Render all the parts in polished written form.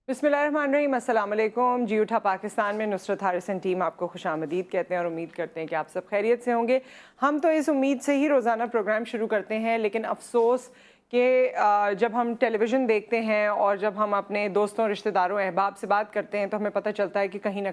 बिस्मिल्लाहिर्रहमानिर्रहीम, अस्सलाम वालेकुम। जी उठा पाकिस्तान में नुसरत हारिसन टीम आपको खुशामदीद कहते हैं और उम्मीद करते हैं कि आप सब खैरियत से होंगे। हम तो इस उम्मीद से ही रोज़ाना प्रोग्राम शुरू करते हैं, लेकिन अफसोस कि जब हम टेलीविज़न देखते हैं और जब हम अपने दोस्तों, रिश्तेदारों, अहबाब से बात करते हैं तो हमें पता चलता है कि कहीं ना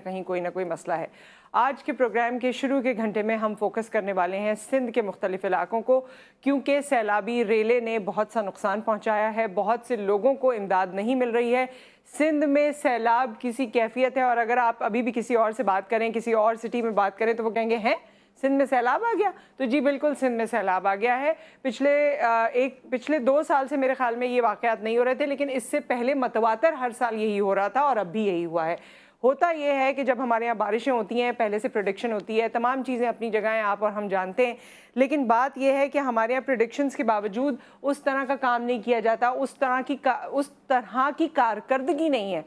कोई मसला है। आज के प्रोग्राम के शुरू के घंटे में हम फोकस करने वाले हैं सिंध के मुख्तलिफ इलाकों को, क्योंकि सैलाबी रेले ने बहुत सा नुकसान पहुँचाया है, बहुत से लोगों को इमदाद नहीं मिल रही है। सिंध में सैलाब किसी कैफियत है, और अगर आप अभी भी किसी और से बात करें, किसी और सिटी में बात करें, तो वो कहेंगे हैं सिंध में सैलाब आ गया। तो जी बिल्कुल, सिंध में सैलाब आ गया है। पिछले 2 साल से मेरे ख्याल में ये वाक़यात नहीं हो रहे थे, लेकिन इससे पहले मतवातर हर साल यही हो रहा था और अब भी यही हुआ है। होता यह है कि जब हमारे यहाँ बारिशें होती हैं, पहले से प्रेडिक्शन होती है, तमाम चीज़ें अपनी जगह हैं, आप और हम जानते हैं, लेकिन बात यह है कि हमारे यहाँ प्रेडिक्शंस के बावजूद उस तरह का काम नहीं किया जाता, उस तरह की कारकर्दगी नहीं है।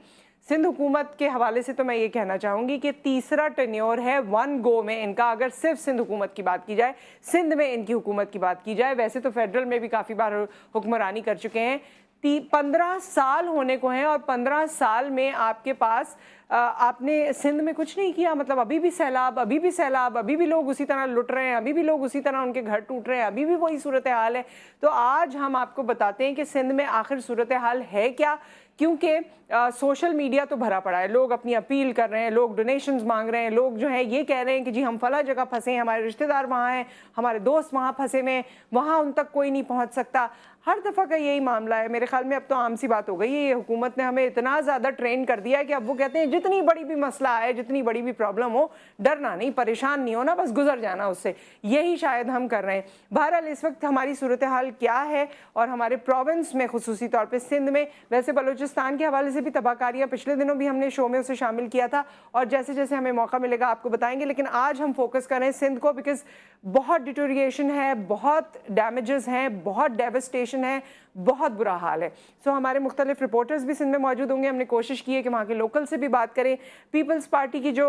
सिंध हुकूमत के हवाले से तो मैं ये कहना चाहूँगी कि तीसरा टेन्योर है वन गो में इनका, अगर सिर्फ सिंध हुकूमत की बात की जाए, सिंध में इनकी हुकूमत की बात की जाए। वैसे तो फेडरल में भी काफ़ी बार हुक्मरानी कर चुके हैं। 15 साल होने को हैं और 15 साल में आपके पास आपने सिंध में कुछ नहीं किया। मतलब अभी भी सैलाब, अभी भी लोग उसी तरह लुट रहे हैं, अभी भी लोग उसी तरह उनके घर टूट रहे हैं, अभी भी वही सूरत हाल है। तो आज हम आपको बताते हैं कि सिंध में आखिर सूरत हाल है क्या, क्योंकि सोशल मीडिया तो भरा पड़ा है, लोग अपनी अपील कर रहे हैं, लोग डोनेशंस मांग रहे हैं, लोग जो है ये कह रहे हैं कि जी हम फला जगह फंसे हैं, हमारे रिश्तेदार वहाँ हैं, हमारे दोस्त वहाँ फंसे हुए हैं, वहाँ उन तक कोई नहीं पहुँच सकता। हर दफ़ा का यही मामला है। मेरे ख्याल में अब तो आम सी बात हो गई है, ये हुकूमत ने हमें इतना ज़्यादा ट्रेन कर दिया है कि अब वो कहते हैं जितनी बड़ी भी मसला आए, जितनी बड़ी भी प्रॉब्लम हो, डरना नहीं, परेशान नहीं होना, बस गुजर जाना उससे। यही शायद हम कर रहे हैं। बहरहाल इस वक्त हमारी सूरत हाल क्या है, और हमारे प्रोविंस में खुसूसी तौर पर सिंध में, वैसे बलूचिस्तान के हवाले से भी तबाहकारियाँ पिछले दिनों भी हमने शो में उसे शामिल किया था, और जैसे जैसे हमें मौका मिलेगा आपको बताएंगे। लेकिन आज हम फोकस कर रहे हैं सिंध को, बिकॉज बहुत डिटोरिएशन है, बहुत डैमेजेस हैं, बहुत डेवस्टेशन है, बहुत बुरा हाल है। सो हमारे मुख्तलिफ रिपोर्टर्स भी सिंध में मौजूद होंगे। हमने कोशिश की है कि वहाँ के लोकल से भी बात करें, पीपल्स पार्टी की जो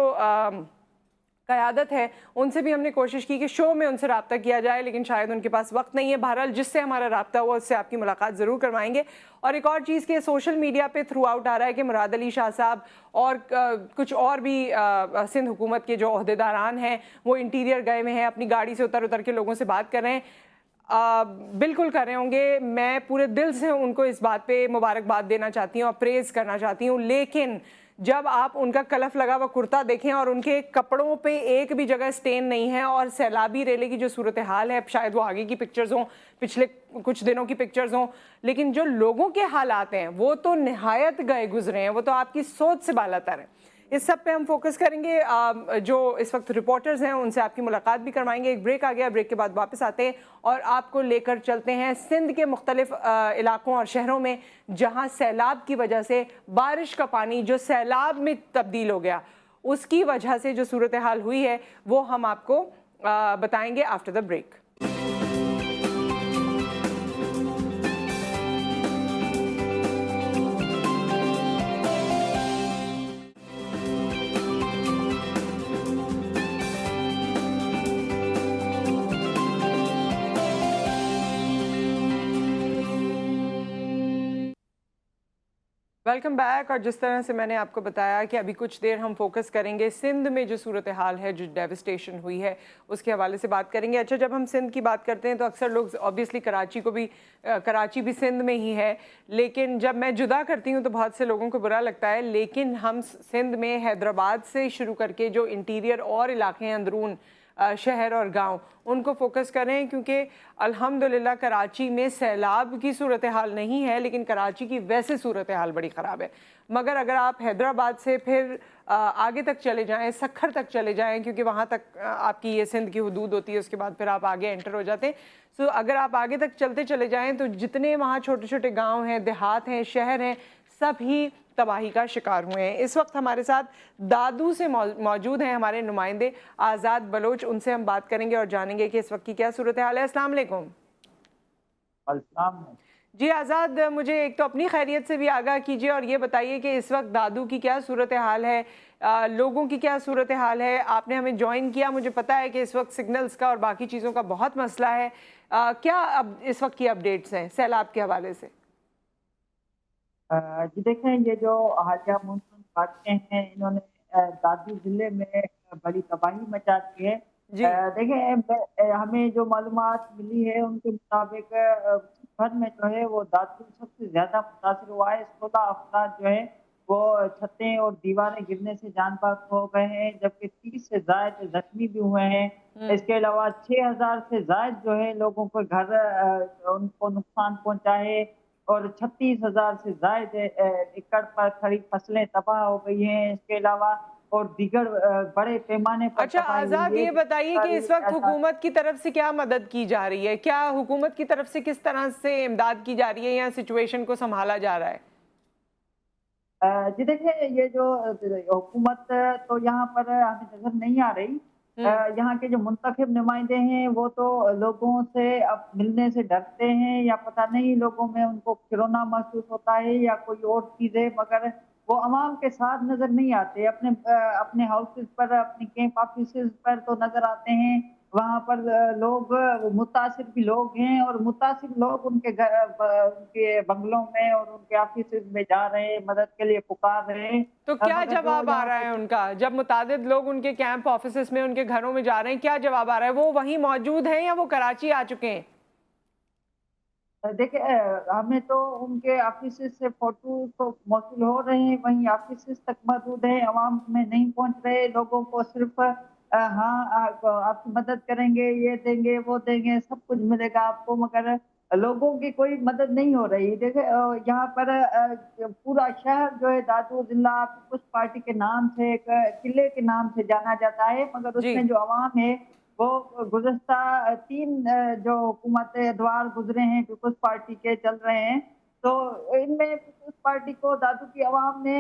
क़यादत है उनसे भी हमने कोशिश की कि शो में उनसे रब्ता किया जाए, लेकिन शायद उनके पास वक्त नहीं है। बहरहाल जिससे हमारा रब्ता हुआ उससे आपकी मुलाकात ज़रूर करवाएंगे। और एक और चीज़ के सोशल मीडिया पे थ्रू आउट आ रहा है कि मुराद अली शाह साहब और कुछ और भी सिंध हुकूमत के जो ओहदेदारान हैं वो इंटीरियर गए हुए हैं, अपनी गाड़ी से उतर के लोगों से बात कर रहे हैं। बिल्कुल कर रहे होंगे, मैं पूरे दिल से उनको इस बात पे मुबारकबाद देना चाहती हूँ और प्रेज़ करना चाहती हूँ, लेकिन जब आप उनका कलफ लगा हुआ कुर्ता देखें और उनके कपड़ों पे एक भी जगह स्टेन नहीं है, और सैलाबी रेले की जो सूरत हाल है, शायद वो आगे की पिक्चर्स हों, पिछले कुछ दिनों की पिक्चर्स हों, लेकिन जो लोगों के हालात हैं वो तो निहायत गए गुजरे हैं, वो तो आपकी सोच से बालातर है। इस सब पे हम फोकस करेंगे। जो इस वक्त रिपोर्टर्स हैं उनसे आपकी मुलाकात भी करवाएंगे। एक ब्रेक आ गया, ब्रेक के बाद वापस आते हैं और आपको लेकर चलते हैं सिंध के मुख्तलिफ इलाकों और शहरों में, जहां सैलाब की वजह से बारिश का पानी जो सैलाब में तब्दील हो गया, उसकी वजह से जो सूरत हाल हुई है वो हम आपको बताएंगे after the break. Welcome back. और जिस तरह से मैंने आपको बताया कि अभी कुछ देर हम फोकस करेंगे सिंध में जो सूरत हाल है, जो डेविस्टेशन हुई है, उसके हवाले से बात करेंगे। अच्छा, जब हम सिंध की बात करते हैं तो अक्सर लोग ऑब्वियसली कराची भी सिंध में ही है, लेकिन जब मैं जुदा करती हूँ तो बहुत से लोगों को बुरा लगता है। लेकिन हम सिंध में हैदराबाद से शुरू करके जो इंटीरियर और इलाके हैं, अंदरून शहर और गांव, उनको फोकस करें, क्योंकि अल्हम्दुलिल्लाह कराची में सैलाब की सूरत हाल नहीं है, लेकिन कराची की वैसे सूरत हाल बड़ी ख़राब है। मगर अगर आप हैदराबाद से फिर आगे तक चले जाएं, सखर तक चले जाएं, क्योंकि वहाँ तक आपकी ये सिंध की हुदूद होती है, उसके बाद फिर आप आगे एंटर हो जाते हैं। सो अगर आप आगे तक चलते चले जाएँ तो जितने वहाँ छोटे छोटे गाँव हैं, देहात हैं, शहर हैं, सब ही तबाही का शिकार हुए हैं। इस वक्त हमारे साथ दादू से मौजूद हैं हमारे नुमाइंदे आज़ाद बलोच, उनसे हम बात करेंगे और जानेंगे कि इस वक्त की क्या सूरत हाल है। अस्सलाम वालेकुम। जी आज़ाद, मुझे एक तो अपनी खैरियत से भी आगाह कीजिए और ये बताइए कि इस वक्त दादू की क्या सूरत हाल है, लोगों की क्या सूरत हाल है। आपने हमें ज्वाइन किया, मुझे पता है कि इस वक्त सिग्नल्स का और बाकी चीज़ों का बहुत मसला है। क्या अब इस वक्त की अपडेट्स हैं सैलाब के हवाले से? जी देखें, ये जो हालिया मानसून बारिशें हैं, इन्होंने दादू ज़िले में बड़ी तबाही मचा दी है। जी। देखें, हमें जो मालूमात मिली है उनके मुताबिक भर में जो है वो दादू सबसे ज़्यादा मुतासिर हुआ है। 16 अफ़राद जो हैं वो छतें और दीवारें गिरने से जान बाज़ हो गए हैं, जबकि 30 से ज़ायद ज़ख्मी भी हुए हैं। हुँ। इसके अलावा 6000 से ज़ायद जो है लोगों के घर उनको नुकसान पहुँचा है। और 36,000 से ज़ायद एकड़ पर खड़ी फसलें तबाह हो गई हैं। इसके अलावा और दीगर बड़े पैमाने पर अच्छा, तबाही हुई आज़ाद है, ये जिसकी बताइए कि जानकारी इस वक़्त ऐसा हुकूमत की तरफ से क्या मदद की जा रही है? क्या हुकूमत की तरफ से किस तरह से इमदाद की जा रही है या सिचुएशन को सँभाला जा रहा है? जी देखिए, ये जो हुकूमत तो यहाँ पर हमें नज़र नहीं आ रही। अ, हुँ। यहाँ के जो मुंतखब नुमाइंदे हैं, वो तो लोगों से अब मिलने से डरते हैं या पता नहीं लोगों में उनको किरोना महसूस होता है या कोई और चीज़ है, मगर वो अवाम के साथ नज़र नहीं आते। अपने हाउसेज़ पर, अपने कैंप ऑफिसेज़ पर तो नज़र आते हैं। वहाँ पर लोग मुतासिर भी लोग हैं और मुतासिर लोग उनके बंगलों में और उनके ऑफिसेज़ में जा रहे हैं, मदद के लिए पुकार रहे हैं। तो क्या मगर जो जवाब आ यहाँ रहा पर है उनका? जब मुतादिद लोग उनके कैंप ऑफिसेज़ में, उनके घरों में जा रहे हैं, क्या जवाब आ रहा है? वो वहीं मौजूद हैं या वो कराची आ चुके हैं? देखिए, हमें तो उनके ऑफिसेज़ से फ़ोटो तो मौसूल हो रहे हैं, वहीं ऑफिसेज़ तक मौजूद हैं, अवाम में नहीं पहुँच रहे। लोगों को सिर्फ़ हाँ, आप आपकी मदद करेंगे, ये देंगे, वो देंगे, सब कुछ मिलेगा आपको, मगर लोगों की कोई मदद नहीं हो रही। देखिए, यहाँ पर पूरा शहर जो है दादू ज़िला पीपल्स पार्टी के नाम से, एक किले के नाम से जाना जाता है, मगर जी। उसमें जो अवाम है वो गुज़श्ता 3 जो हुकूमतें अदवार गुज़रे हैं पीपल्स पार्टी के चल रहे हैं, तो इनमें पीपल्स पार्टी को दादू की आवाम ने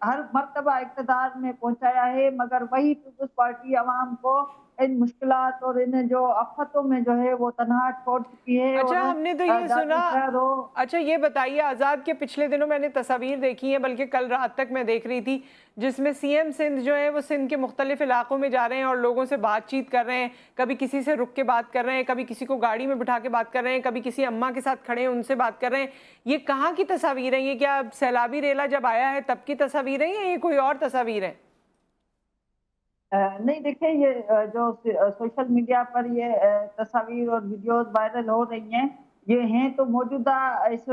हर मर्तबा इक़्तिदार में पहुँचाया है, मगर वही पीपल्स पार्टी आवाम को इन मुश्किलात और इन जो आफ़तों में जो है वो तनहा छोड़ चुकी है अच्छा, और हमने तो ये सुना। दादू शहर हो। अच्छा, ये बताइए, आज़ाद के पिछले दिनों मैंने तस्वीर देखी है, बल्कि कल रात तक मैं देख रही थी, जिसमें सीएम सिंध जो है वो सिंध के मुख्तलिफ इलाकों में जा रहे हैं और लोगों से बातचीत कर रहे हैं। कभी किसी से रुक के बात कर रहे हैं, कभी किसी को गाड़ी में बिठा के बात कर रहे हैं, कभी किसी अम्मा के साथ खड़े हैं उनसे बात कर रहे हैं। ये कहाँ की तस्वीर है? ये क्या सैलाबी रेला जब आया है तब की तस्वीर है या ये कोई और तस्वीर है? नहीं देखिए, ये सोशल मीडिया पर ये तस्वीर और वीडियोज़ वायरल हो रही हैं, ये हैं तो मौजूदा इस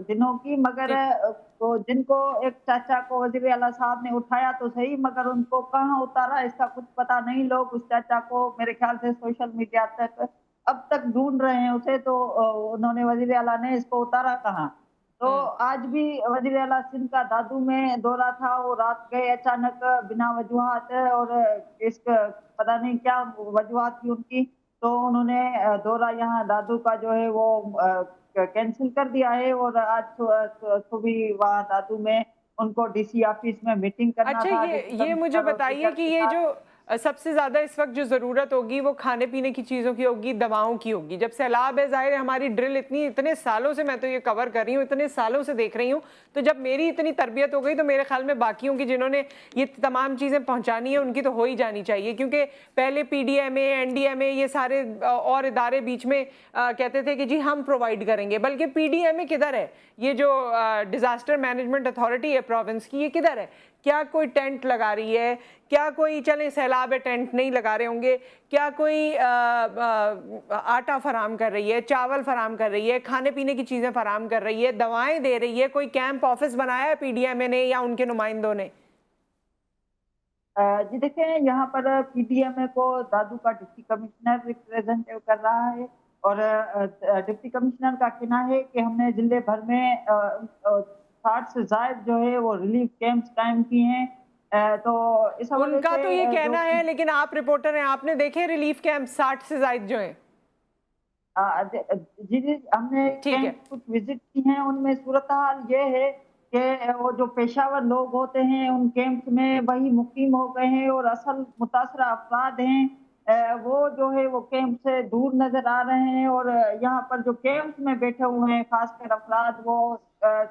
दिनों की, मगर जी। तो जिनको एक चाचा को वज़ीर आला साहब ने उठाया तो सही, मगर उनको कहाँ उतारा इसका कुछ पता नहीं। लोग उस चाचा को मेरे ख़्याल से सोशल मीडिया तक अब तक ढूँढ रहे हैं उसे, तो उन्होंने वज़ीर आला ने इसको उतारा कहाँ? तो हुँ। आज भी वज़ीर आला सिंध का दादू में दौरा था, वो रात गए अचानक बिना वजूहात, और इस पता नहीं क्या वजूहात थी उनकी, तो उन्होंने दौरा यहाँ दादू का जो है वो कैंसल कर दिया है और आज सुबह वहाँ दादू में उनको डीसी ऑफिस में मीटिंग करना अच्छा, था ये डिप्टी ये मुझे कमिश्नर और बताइए दीगर कि के ये साथ। जो सबसे ज़्यादा इस वक़्त जो ज़रूरत होगी वो खाने-पीने की चीज़ों की होगी, दवाओं की होगी। जब सैलाब है, ज़ाहिर है हमारी ड्रिल इतने सालों से मैं तो ये कवर कर रही हूँ, इतने सालों से देख रही हूँ, तो जब मेरी इतनी तरबियत हो गई तो मेरे ख़्याल में बाकियों की जिन्होंने ये तमाम चीज़ें पहुँचानी है उनकी तो हो ही जानी चाहिए, क्योंकि पहले पीडीएमए, एनडीएमए ये सारे और इदारे बीच में कहते थे कि जी हम प्रोवाइड करेंगे, बल्कि पीडीएमए किधर है? ये जो डिज़ास्टर मैनेजमेंट अथॉरिटी है प्रोविंस की, ये किधर है? क्या कोई टेंट लगा रही है? क्या कोई, चलें सैलाब है टेंट नहीं लगा रहे होंगे, क्या कोई आटा फराम कर रही है, चावल फराम कर रही है, खाने पीने की चीज़ें फराम कर रही है, दवाएं दे रही है? कोई कैंप ऑफिस बनाया है पीडीएमए ने या उनके नुमाइंदों ने? जी देखिए, यहाँ पर पीडीएमए को दादू का डिप्टी कमिश्नर रिप्रेजेंटेटिव कर रहा है और डिप्टी कमिश्नर का कहना है कि हमने जिले भर में 60 से ज़ायद जो है वो रिलीफ कैंप्स कायम किए हैं। तो इस हवाले उनका से तो ये जो कहना है, लेकिन आप रिपोर्टर हैं, आपने देखे रिलीफ कैंप 60 से ज्यादा जो हैं? जी, जी, हमने ठीक कैंप है। कुछ विज़िट की हैं, उनमें सूरत-हाल ये है कि वो जो पेशावर लोग होते हैं, उन कैंप्स में वही मुक़ीम हो गए हैं और असल मुतासरा अफ़राद हैं, वो जो है वो कैंप से दूर नज़र आ रहे हैं और यहाँ पर जो कैंप्स में बैठे हुए हैं, ख़ासकर अफ़राद वो अ,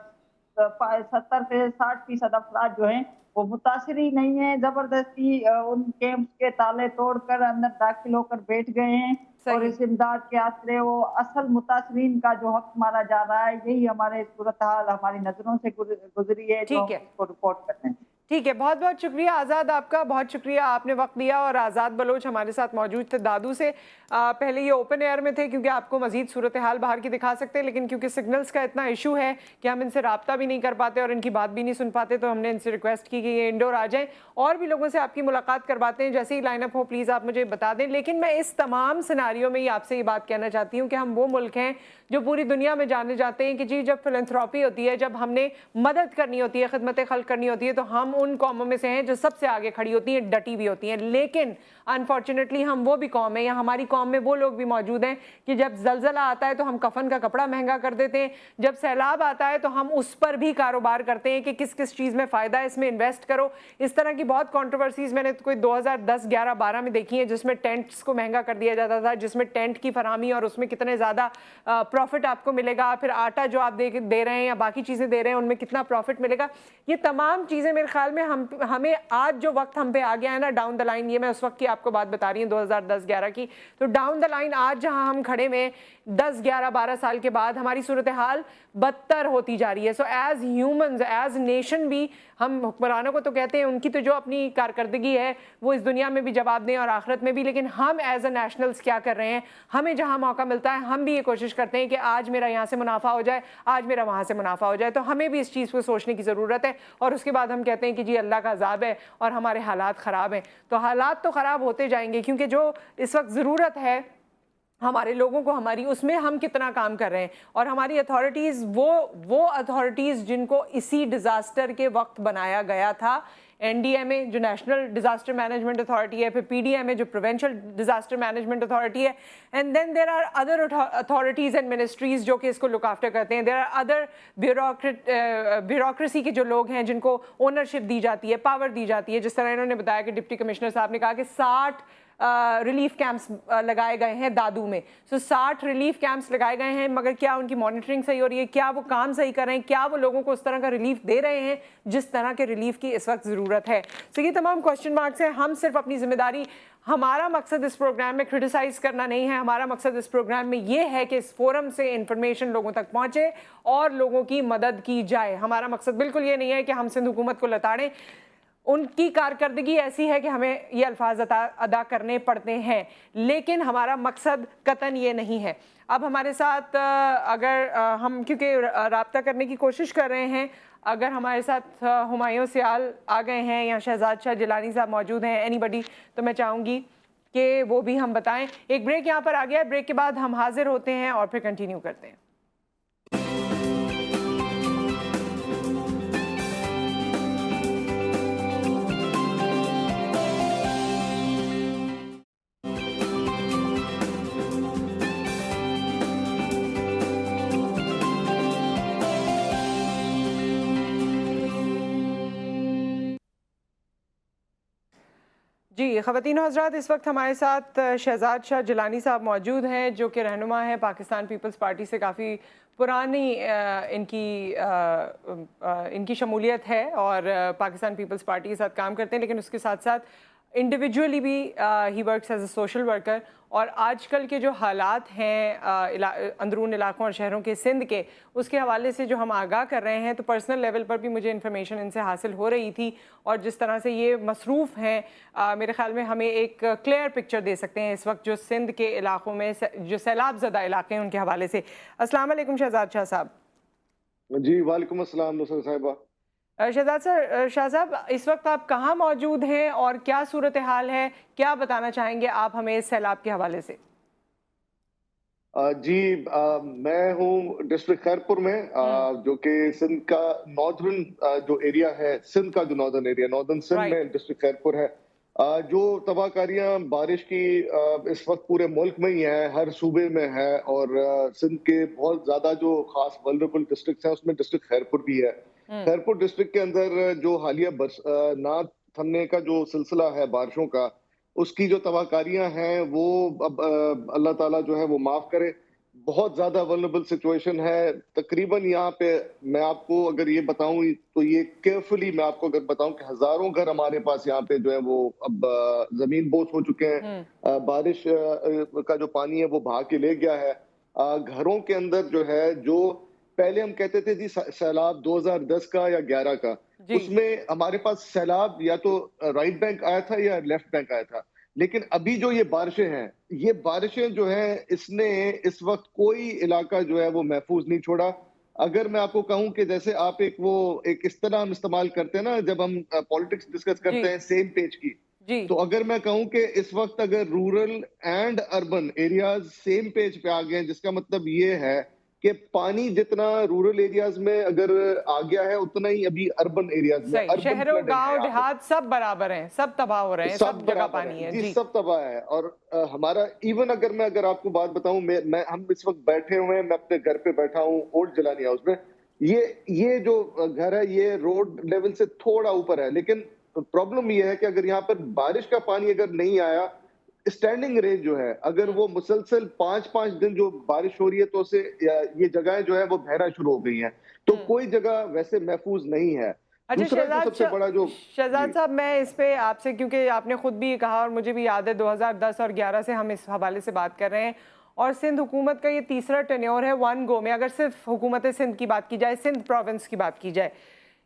70 से 60% अफ़राद जो हैं, वो मुतासिर ही नहीं है, ज़बरदस्ती उन कैंप्स के ताले तोड़कर अंदर दाखिल होकर बैठ गए हैं और सही। इस इमदाद के आसरे वो असल मुतासरीन का जो हक मारा जा रहा है, यही हमारे सूरत हाल हमारी नज़रों से गुज़री है, जो ठीक हम है। उसको रिपोर्ट कर रहे हैं। ठीक है, बहुत-बहुत शुक्रिया आज़ाद आपका, बहुत शुक्रिया आपने वक़्त दिया और आज़ाद बलोच हमारे साथ मौजूद थे दादू से। पहले ये ओपन एयर में थे क्योंकि आपको मज़ीद सूरत-ए-हाल बाहर की दिखा सकते हैं, लेकिन क्योंकि सिग्नल्स का इतना इशू है कि हम इनसे राब्ता भी नहीं कर पाते और इनकी बात भी नहीं सुन पाते, तो हमने इनसे रिक्वेस्ट की कि ये इंडोर आ जाएँ और भी लोगों से आपकी मुलाकात करवाते हैं। जैसे ही लाइन अप हो प्लीज़ आप मुझे बता दें। लेकिन मैं इस तमाम सिनेरियो में ही आपसे ये बात कहना चाहती हूँ कि हम वो मुल्क हैं जो पूरी दुनिया में जाने जाते हैं कि जी जब फिलैंथ्रोपी होती है, जब हमने मदद करनी होती है, खिदमत खल्क करनी होती है, तो हम उन कौमों में से हैं जो सबसे आगे खड़ी होती हैं, डटी भी होती हैं। लेकिन अनफॉर्चुनेटली हम वो भी कौम है या हमारी कौम में वो लोग भी मौजूद हैं कि जब जलजला आता है तो हम कफन का कपड़ा महंगा कर देते हैं, जब सैलाब आता है तो हम उस पर भी कारोबार करते हैं कि किस किस चीज़ में फ़ायदा है, इसमें इन्वेस्ट करो। इस तरह की बहुत कॉन्ट्रोवर्सीज़ मैंने कोई 2010, 11, 12 में देखी है, जिसमें टेंट्स को महंगा कर दिया जाता था, जिसमें टेंट की फराहमी और उसमें कितने ज़्यादा प्रॉफिट आपको मिलेगा, फिर आटा जो आप दे रहे हैं या बाकी चीज़ें दे रहे हैं उनमें कितना प्रॉफिट मिलेगा। ये तमाम चीज़ें मेरे ख्याल में हमें आज जो वक्त हम पे आ गया है ना डाउन द लाइन, ये मैं उस वक्त की आपको बात बता रही हूँ 2010-11 की, तो डाउन द लाइन आज जहाँ हम खड़े में 10, 11, 12 साल के बाद हमारी सूरत हाल बदतर होती जा रही है। So as humans, as nation भी हम हुक्मरानों को तो कहते हैं उनकी तो जो अपनी कारकर्दगी है वो इस दुनिया में भी जवाब दें और आखिरत में भी, लेकिन हम एज अ नेशनल्स क्या कर रहे हैं, हमें जहाँ मौका मिलता है हम भी ये कोशिश करते हैं कि आज मेरा यहाँ से मुनाफा हो जाए, आज मेरा वहाँ से मुनाफा हो जाए। तो हमें भी इस चीज़ को सोचने की ज़रूरत है और उसके बाद हम कहते हैं कि जी अल्लाह का अज़ाब है और हमारे हालात ख़राब हैं। तो हालात तो ख़राब होते जाएंगे क्योंकि जो इस वक्त ज़रूरत है हमारे लोगों को, हमारी उसमें हम कितना काम कर रहे हैं और हमारी अथॉरिटीज़ वो अथॉरिटीज़ जिनको इसी डिज़ास्टर के वक्त बनाया गया था, एनडीएमए जो नेशनल डिजास्टर मैनेजमेंट अथॉरिटी है, फिर पीडीएमए जो प्रोविंशियल डिजास्टर मैनेजमेंट अथॉरिटी है, and then there are other authorities and ministries जो कि इसको लुक आफ्टर करते हैं। देयर आर अदर ब्यूरोक्रेसी के जो लोग हैं जिनको ओनरशिप दी जाती है, पावर दी जाती है। जिस तरह इन्होंने बताया कि डिप्टी कमिश्नर साहब ने कहा कि 60 रिलीफ कैंप्स लगाए गए हैं दादू में। 60 रिलीफ कैंप्स लगाए गए हैं, मगर क्या उनकी मॉनिटरिंग सही हो रही है, क्या वो काम सही कर रहे हैं, क्या वो लोगों को उस तरह का रिलीफ दे रहे हैं जिस तरह के रिलीफ की इस वक्त ज़रूरत है। तो ये तमाम क्वेश्चन मार्क्स हैं। हम सिर्फ अपनी जिम्मेदारी, हमारा मकसद इस प्रोग्राम में क्रिटिसाइज करना नहीं है, हमारा मकसद इस प्रोग्राम में ये है कि इस फोरम से इंफॉर्मेशन लोगों तक पहुंचे और लोगों की मदद की जाए। हमारा मकसद बिल्कुल ये नहीं है कि हम सिंध हुकूमत को लताड़ें। उनकी कारकर्दगी ऐसी है कि हमें ये अल्फाज अदा करने पड़ते हैं, लेकिन हमारा मकसद कतन ये नहीं है। अब हमारे साथ अगर हम क्योंकि राब्ता करने की कोशिश कर रहे हैं, अगर हमारे साथ हुमायूं सियाल आ गए हैं या शहजाद शाह जिलानी साहब मौजूद हैं, एनीबडी, तो मैं चाहूँगी कि वो भी हम बताएं। एक ब्रेक यहाँ पर आ गया है, ब्रेक के बाद हम हाजिर होते हैं और फिर कंटिन्यू करते हैं। जी ख़वातीन और हज़रात, इस वक्त हमारे साथ शहजाद शाह जिलानी साहब मौजूद हैं जो कि रहनुमा हैं पाकिस्तान पीपल्स पार्टी से। काफ़ी पुरानी इनकी शमूलियत है और पाकिस्तान पीपल्स पार्टी के साथ काम करते हैं, लेकिन उसके साथ साथ इंडिविजुअली भी he works as a social worker. और आजकल के जो हालात हैं अंदरून इलाकों और शहरों के, सिंध के, उसके हवाले से जो हम आगाह कर रहे हैं, तो पर्सनल लेवल पर भी मुझे इन्फॉर्मेशन इनसे हासिल हो रही थी और जिस तरह से ये मसरूफ़ हैं, मेरे ख्याल में हमें एक क्लियर पिक्चर दे सकते हैं इस वक्त जो सिंध के इलाकों में जो सैलाब ज़दा इलाके हैं उनके हवाले से। अस्सलाम वालेकुम शहजाद शाह साहब। जी वालेकुम अस्सलाम नुसरत साहिबा। शहजाद शाह साहब, इस वक्त आप कहाँ मौजूद हैं और क्या सूरत हाल है, क्या बताना चाहेंगे आप हमें इस सैलाब के हवाले से? जी मैं हूँ डिस्ट्रिक्ट खैरपुर में, जो कि सिंध का नॉर्दर्न जो एरिया है, सिंध का जो नॉर्दर्न एरिया, नॉर्दर्न सिंध में डिस्ट्रिक्ट खैरपुर है। जो तबाहकारियाँ बारिश की इस वक्त पूरे मुल्क में ही है, हर सूबे में है और सिंध के बहुत ज्यादा जो खास वल्नरेबल डिस्ट्रिक्ट हैं उसमें डिस्ट्रिक्ट खैरपुर भी है। खैरपुर डिस्ट्रिक्ट के अंदर जो हालिया ना थमने का जो सिलसिला है बारिशों का, उसकी जो तबाहकारियां हैं वो अब अल्लाह ताला जो है वो माफ करे। बहुत ज्यादा वल्नरेबल सिचुएशन है। तकरीबन यहाँ पे मैं आपको अगर ये बताऊं तो ये केयरफुली मैं आपको अगर बताऊं कि हजारों घर हमारे पास यहाँ पे जो है वो अब जमीन बोझ हो चुके हैं। बारिश का जो पानी है वो बहा के ले गया है। घरों के अंदर जो है, जो पहले हम कहते थे जी सैलाब 2010 का या 11 का, उसमें हमारे पास सैलाब या तो राइट बैंक आया था या लेफ्ट बैंक आया था। लेकिन अभी जो ये बारिशें हैं, ये बारिशें जो हैं, इसने इस वक्त कोई इलाका जो है वो महफूज नहीं छोड़ा। अगर मैं आपको कहूं कि जैसे आप एक इस तरह हम इस्तेमाल करते हैं ना जब हम पॉलिटिक्स डिस्कस करते हैं सेम पेज की, तो अगर मैं कहूं कि इस वक्त अगर rural and urban areas same page पे आ गए हैं, जिसका मतलब ये है कि पानी जितना रूरल एरियाज में अगर आ गया है उतना ही अभी अर्बन एरियाज में, अर्बन शहरों, गांव, देहात सब बराबर हैं, सब तबाह हो रहे हैं, सब जगह पानी है जी, सब तबाह है। और हमारा इवन अगर आपको बात बताऊं, मैं हम इस वक्त बैठे हुए हैं, मैं अपने घर पे बैठा हूं ओल्ड जिलानी हाउस में। ये जो घर है ये रोड लेवल से थोड़ा ऊपर है, लेकिन प्रॉब्लम ये है कि अगर यहाँ पर बारिश का पानी अगर नहीं आया, स्टैंडिंग रेंज जो है, अगर वो मुसलसल 5-5 दिन जो बारिश हो रही है तो उसे ये जगहें जो है वो बहना शुरू हो गई हैं, तो कोई जगह वैसे महफूज नहीं है। अच्छा दूसरा जो सबसे बड़ा जो शहजाद साहब, मैं इस पे आपसे, क्योंकि आपने खुद भी कहा और मुझे भी याद है 2010 और 11 से हम इस हवाले से बात कर रहे हैं, और सिंध हुकूमत का ये तीसरा टेन्योर है वन गो में। अगर सिर्फ हुकूमत सिंध की बात की जाए, सिंध प्रोविंस की बात की जाए,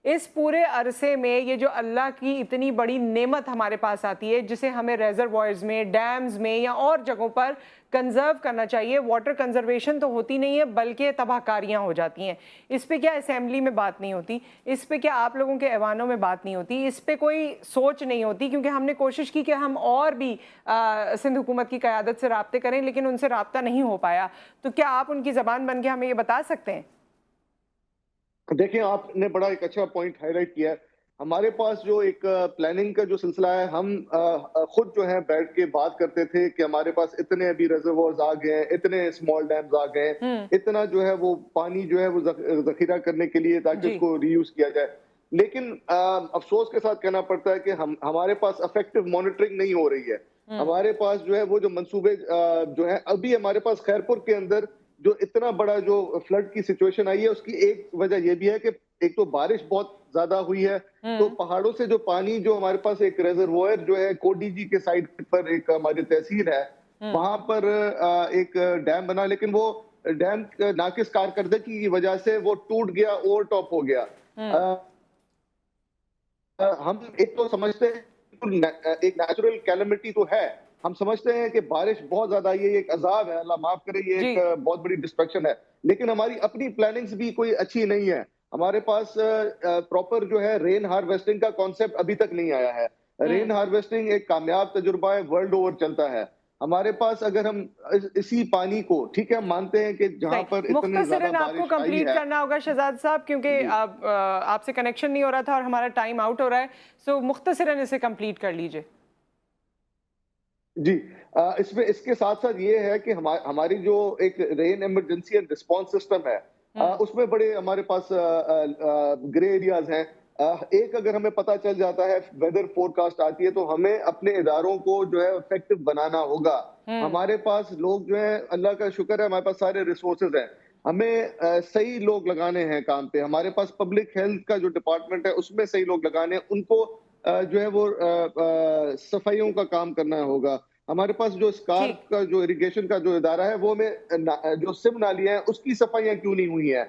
इस पूरे अरसे में ये जो अल्लाह की इतनी बड़ी नेमत हमारे पास आती है, जिसे हमें रेजरवॉयर्स में, डैम्स में या और जगहों पर कंजर्व करना चाहिए, वाटर कंजर्वेशन तो होती नहीं है बल्कि तबाहकारियाँ हो जाती हैं। इस पे क्या असेंबली में बात नहीं होती? इस पे क्या आप लोगों के ऐवानों में बात नहीं होती? इस पे कोई सोच नहीं होती? क्योंकि हमने कोशिश की कि हम और भी सिंध हुकूमत की क़यादत से रब्ते करें, लेकिन उनसे रब्ता नहीं हो पाया। तो क्या आप उनकी ज़बान बन के हमें ये बता सकते हैं? देखिए, आपने बड़ा एक अच्छा पॉइंट हाईलाइट किया है। हमारे पास जो एक प्लानिंग का जो सिलसिला है, हम खुद जो है बैठ के बात करते थे कि हमारे पास इतने अभी रिजर्वोयर्स आ गए हैं, इतने स्मॉल डैम्स आ गए हैं, इतना जो है वो पानी जो है वो जखीरा करने के लिए ताकि उसको रीयूज किया जाए। लेकिन अफसोस के साथ कहना पड़ता है कि हमारे पास इफेक्टिव मॉनिटरिंग नहीं हो रही है। हमारे पास जो है वो जो मंसूबे जो है, अभी हमारे पास खैरपुर के अंदर जो इतना बड़ा जो फ्लड की सिचुएशन आई है, उसकी एक वजह यह भी है कि एक तो बारिश बहुत ज्यादा हुई है, तो पहाड़ों से जो पानी, जो हमारे पास एक रिजर्वोयर जो है कोडीजी के साइड पर एक हमारी तहसील है, वहां पर एक डैम बना, लेकिन वो डैम नाकिस कारकर्दगी की वजह से वो टूट गया, ओवर टॉप हो गया। हम एक तो समझते हैं एक नेचुरल कैलेमिटी तो है, हम समझते हैं कि बारिश बहुत ज्यादा आई है, ये एक अजाब है, अल्लाह माफ करे, ये एक बहुत बड़ी डिस्ट्रक्शन है, लेकिन हमारी अपनी प्लानिंग्स भी कोई अच्छी नहीं है। हमारे पास प्रॉपर जो है रेन हार्वेस्टिंग का कॉन्सेप्ट अभी तक नहीं आया है। रेन हार्वेस्टिंग एक कामयाब तजुर्बा है, वर्ल्ड ओवर चलता है। हमारे पास अगर हम इसी पानी को, ठीक है, हम मानते हैं कि जहां पर इतनी ज्यादा बारिश आपको कंप्लीट करना होगा शहजाद साहब, क्योंकि आपसे कनेक्शन नहीं हो रहा था और हमारा टाइम आउट हो रहा है, सो मुख्तसरन इसे कंप्लीट कर लीजिए। जी, इसमें इसके साथ साथ ये है कि हमारी जो एक rain emergency and response system है, उसमें बड़े हमारे पास ग्रे एरियाज हैं। एक अगर हमें पता चल जाता है, वेदर फोरकास्ट आती है, तो हमें अपने इदारों को जो है इफेक्टिव बनाना होगा। हमारे पास लोग जो है, अल्लाह का शुक्र है, हमारे पास सारे रिसोर्सेज हैं, हमें सही लोग लगाने हैं काम पे। हमारे पास पब्लिक हेल्थ का जो डिपार्टमेंट है उसमें सही लोग लगाने हैं, उनको जो है वो सफाइयों का काम करना होगा। हमारे पास जो स्कार्फ का जो इरिगेशन का जो इदारा है, वो में जो सिम नालियां हैं उसकी सफाइयां क्यों नहीं हुई है,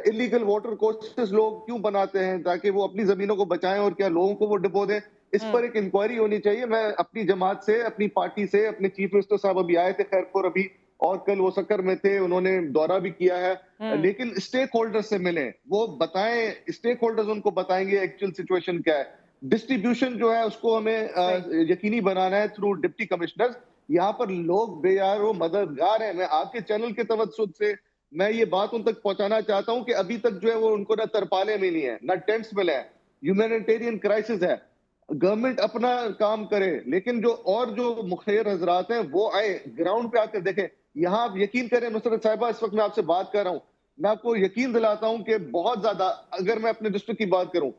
इलीगल वाटर कोर्सेस लोग क्यों बनाते हैं ताकि वो अपनी जमीनों को बचाएं और क्या लोगों को वो डिपो दें, इस पर एक इंक्वायरी होनी चाहिए। मैं अपनी जमात से, अपनी पार्टी से, अपने चीफ मिनिस्टर साहब अभी आए थे खैरपुर अभी, और कल वो सक्कर में थे, उन्होंने दौरा भी किया है, लेकिन स्टेक होल्डर्स से मिले, वो बताएं, स्टेक होल्डर्स उनको बताएंगे एक्चुअल सिचुएशन क्या है। डिस्ट्रीब्यूशन जो है उसको हमें यकीनी बनाना है थ्रू डिप्टी कमिश्नर्स। यहाँ पर लोग बेयार व मददगार हैं। मैं आपके चैनल के तवज्जुह से मैं ये बात उन तक पहुंचाना चाहता हूं कि अभी तक जो है वो उनको ना तरपाले मिली हैं, ना टेंट्स मिले हैं, ह्यूमैनिटेरियन क्राइसिस है। गवर्नमेंट अपना काम करे, लेकिन जो मुखिर हजरात हैं वो आए, ग्राउंड पे आकर देखें। यहाँ आप यकीन करें नुसरत साहिबा, इस वक्त मैं आपसे बात कर रहा हूँ, मैं आपको यकीन दिलाता हूँ कि बहुत ज्यादा, अगर मैं अपने डिस्ट्रिक्ट की बात करूं,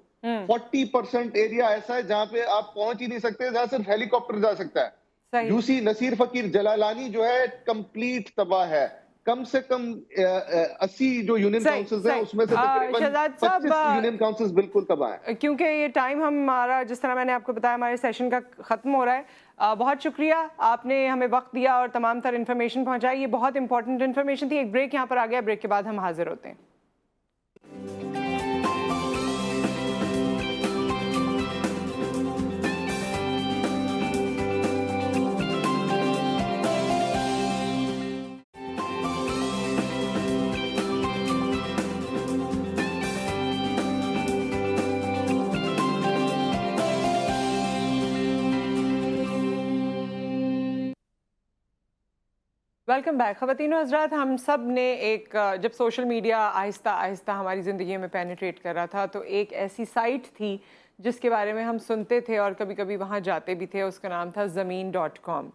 40% एरिया ऐसा है जहां पे आप पहुंच ही नहीं सकते, जहां सिर्फ हेलीकॉप्टर जा सकता है। यूसी नसीर फकीर जलालानी जो है कंप्लीट तबाह है। कम से कम 80 जो यूनियन सही, काउंसिल्स हैं सही। उसमें से तकरीबन शहजाद साहब, 25 यूनियन काउंसिल्स बिल्कुल तबाह हैं। क्योंकि ये टाइम हमारा, जिस तरह मैंने आपको बताया, हमारे सेशन का ख़त्म हो रहा है। बहुत शुक्रिया, आपने हमें वक्त दिया और तमाम तर इन्फॉर्मेशन पहुंचाई। ये बहुत इंपॉर्टेंट इन्फॉर्मेशन थी। एक ब्रेक यहाँ पर आ गया, ब्रेक के बाद हम हाजिर होते हैं। Welcome back. ख़वातीन हज़रात, हम सब ने जब सोशल मीडिया आहिस्ता आहिस्ता हमारी ज़िंदगी में पेनिट्रेट कर रहा था, तो एक ऐसी साइट थी जिसके बारे में हम सुनते थे और कभी कभी वहाँ जाते भी थे। उसका नाम था ज़मीन.com।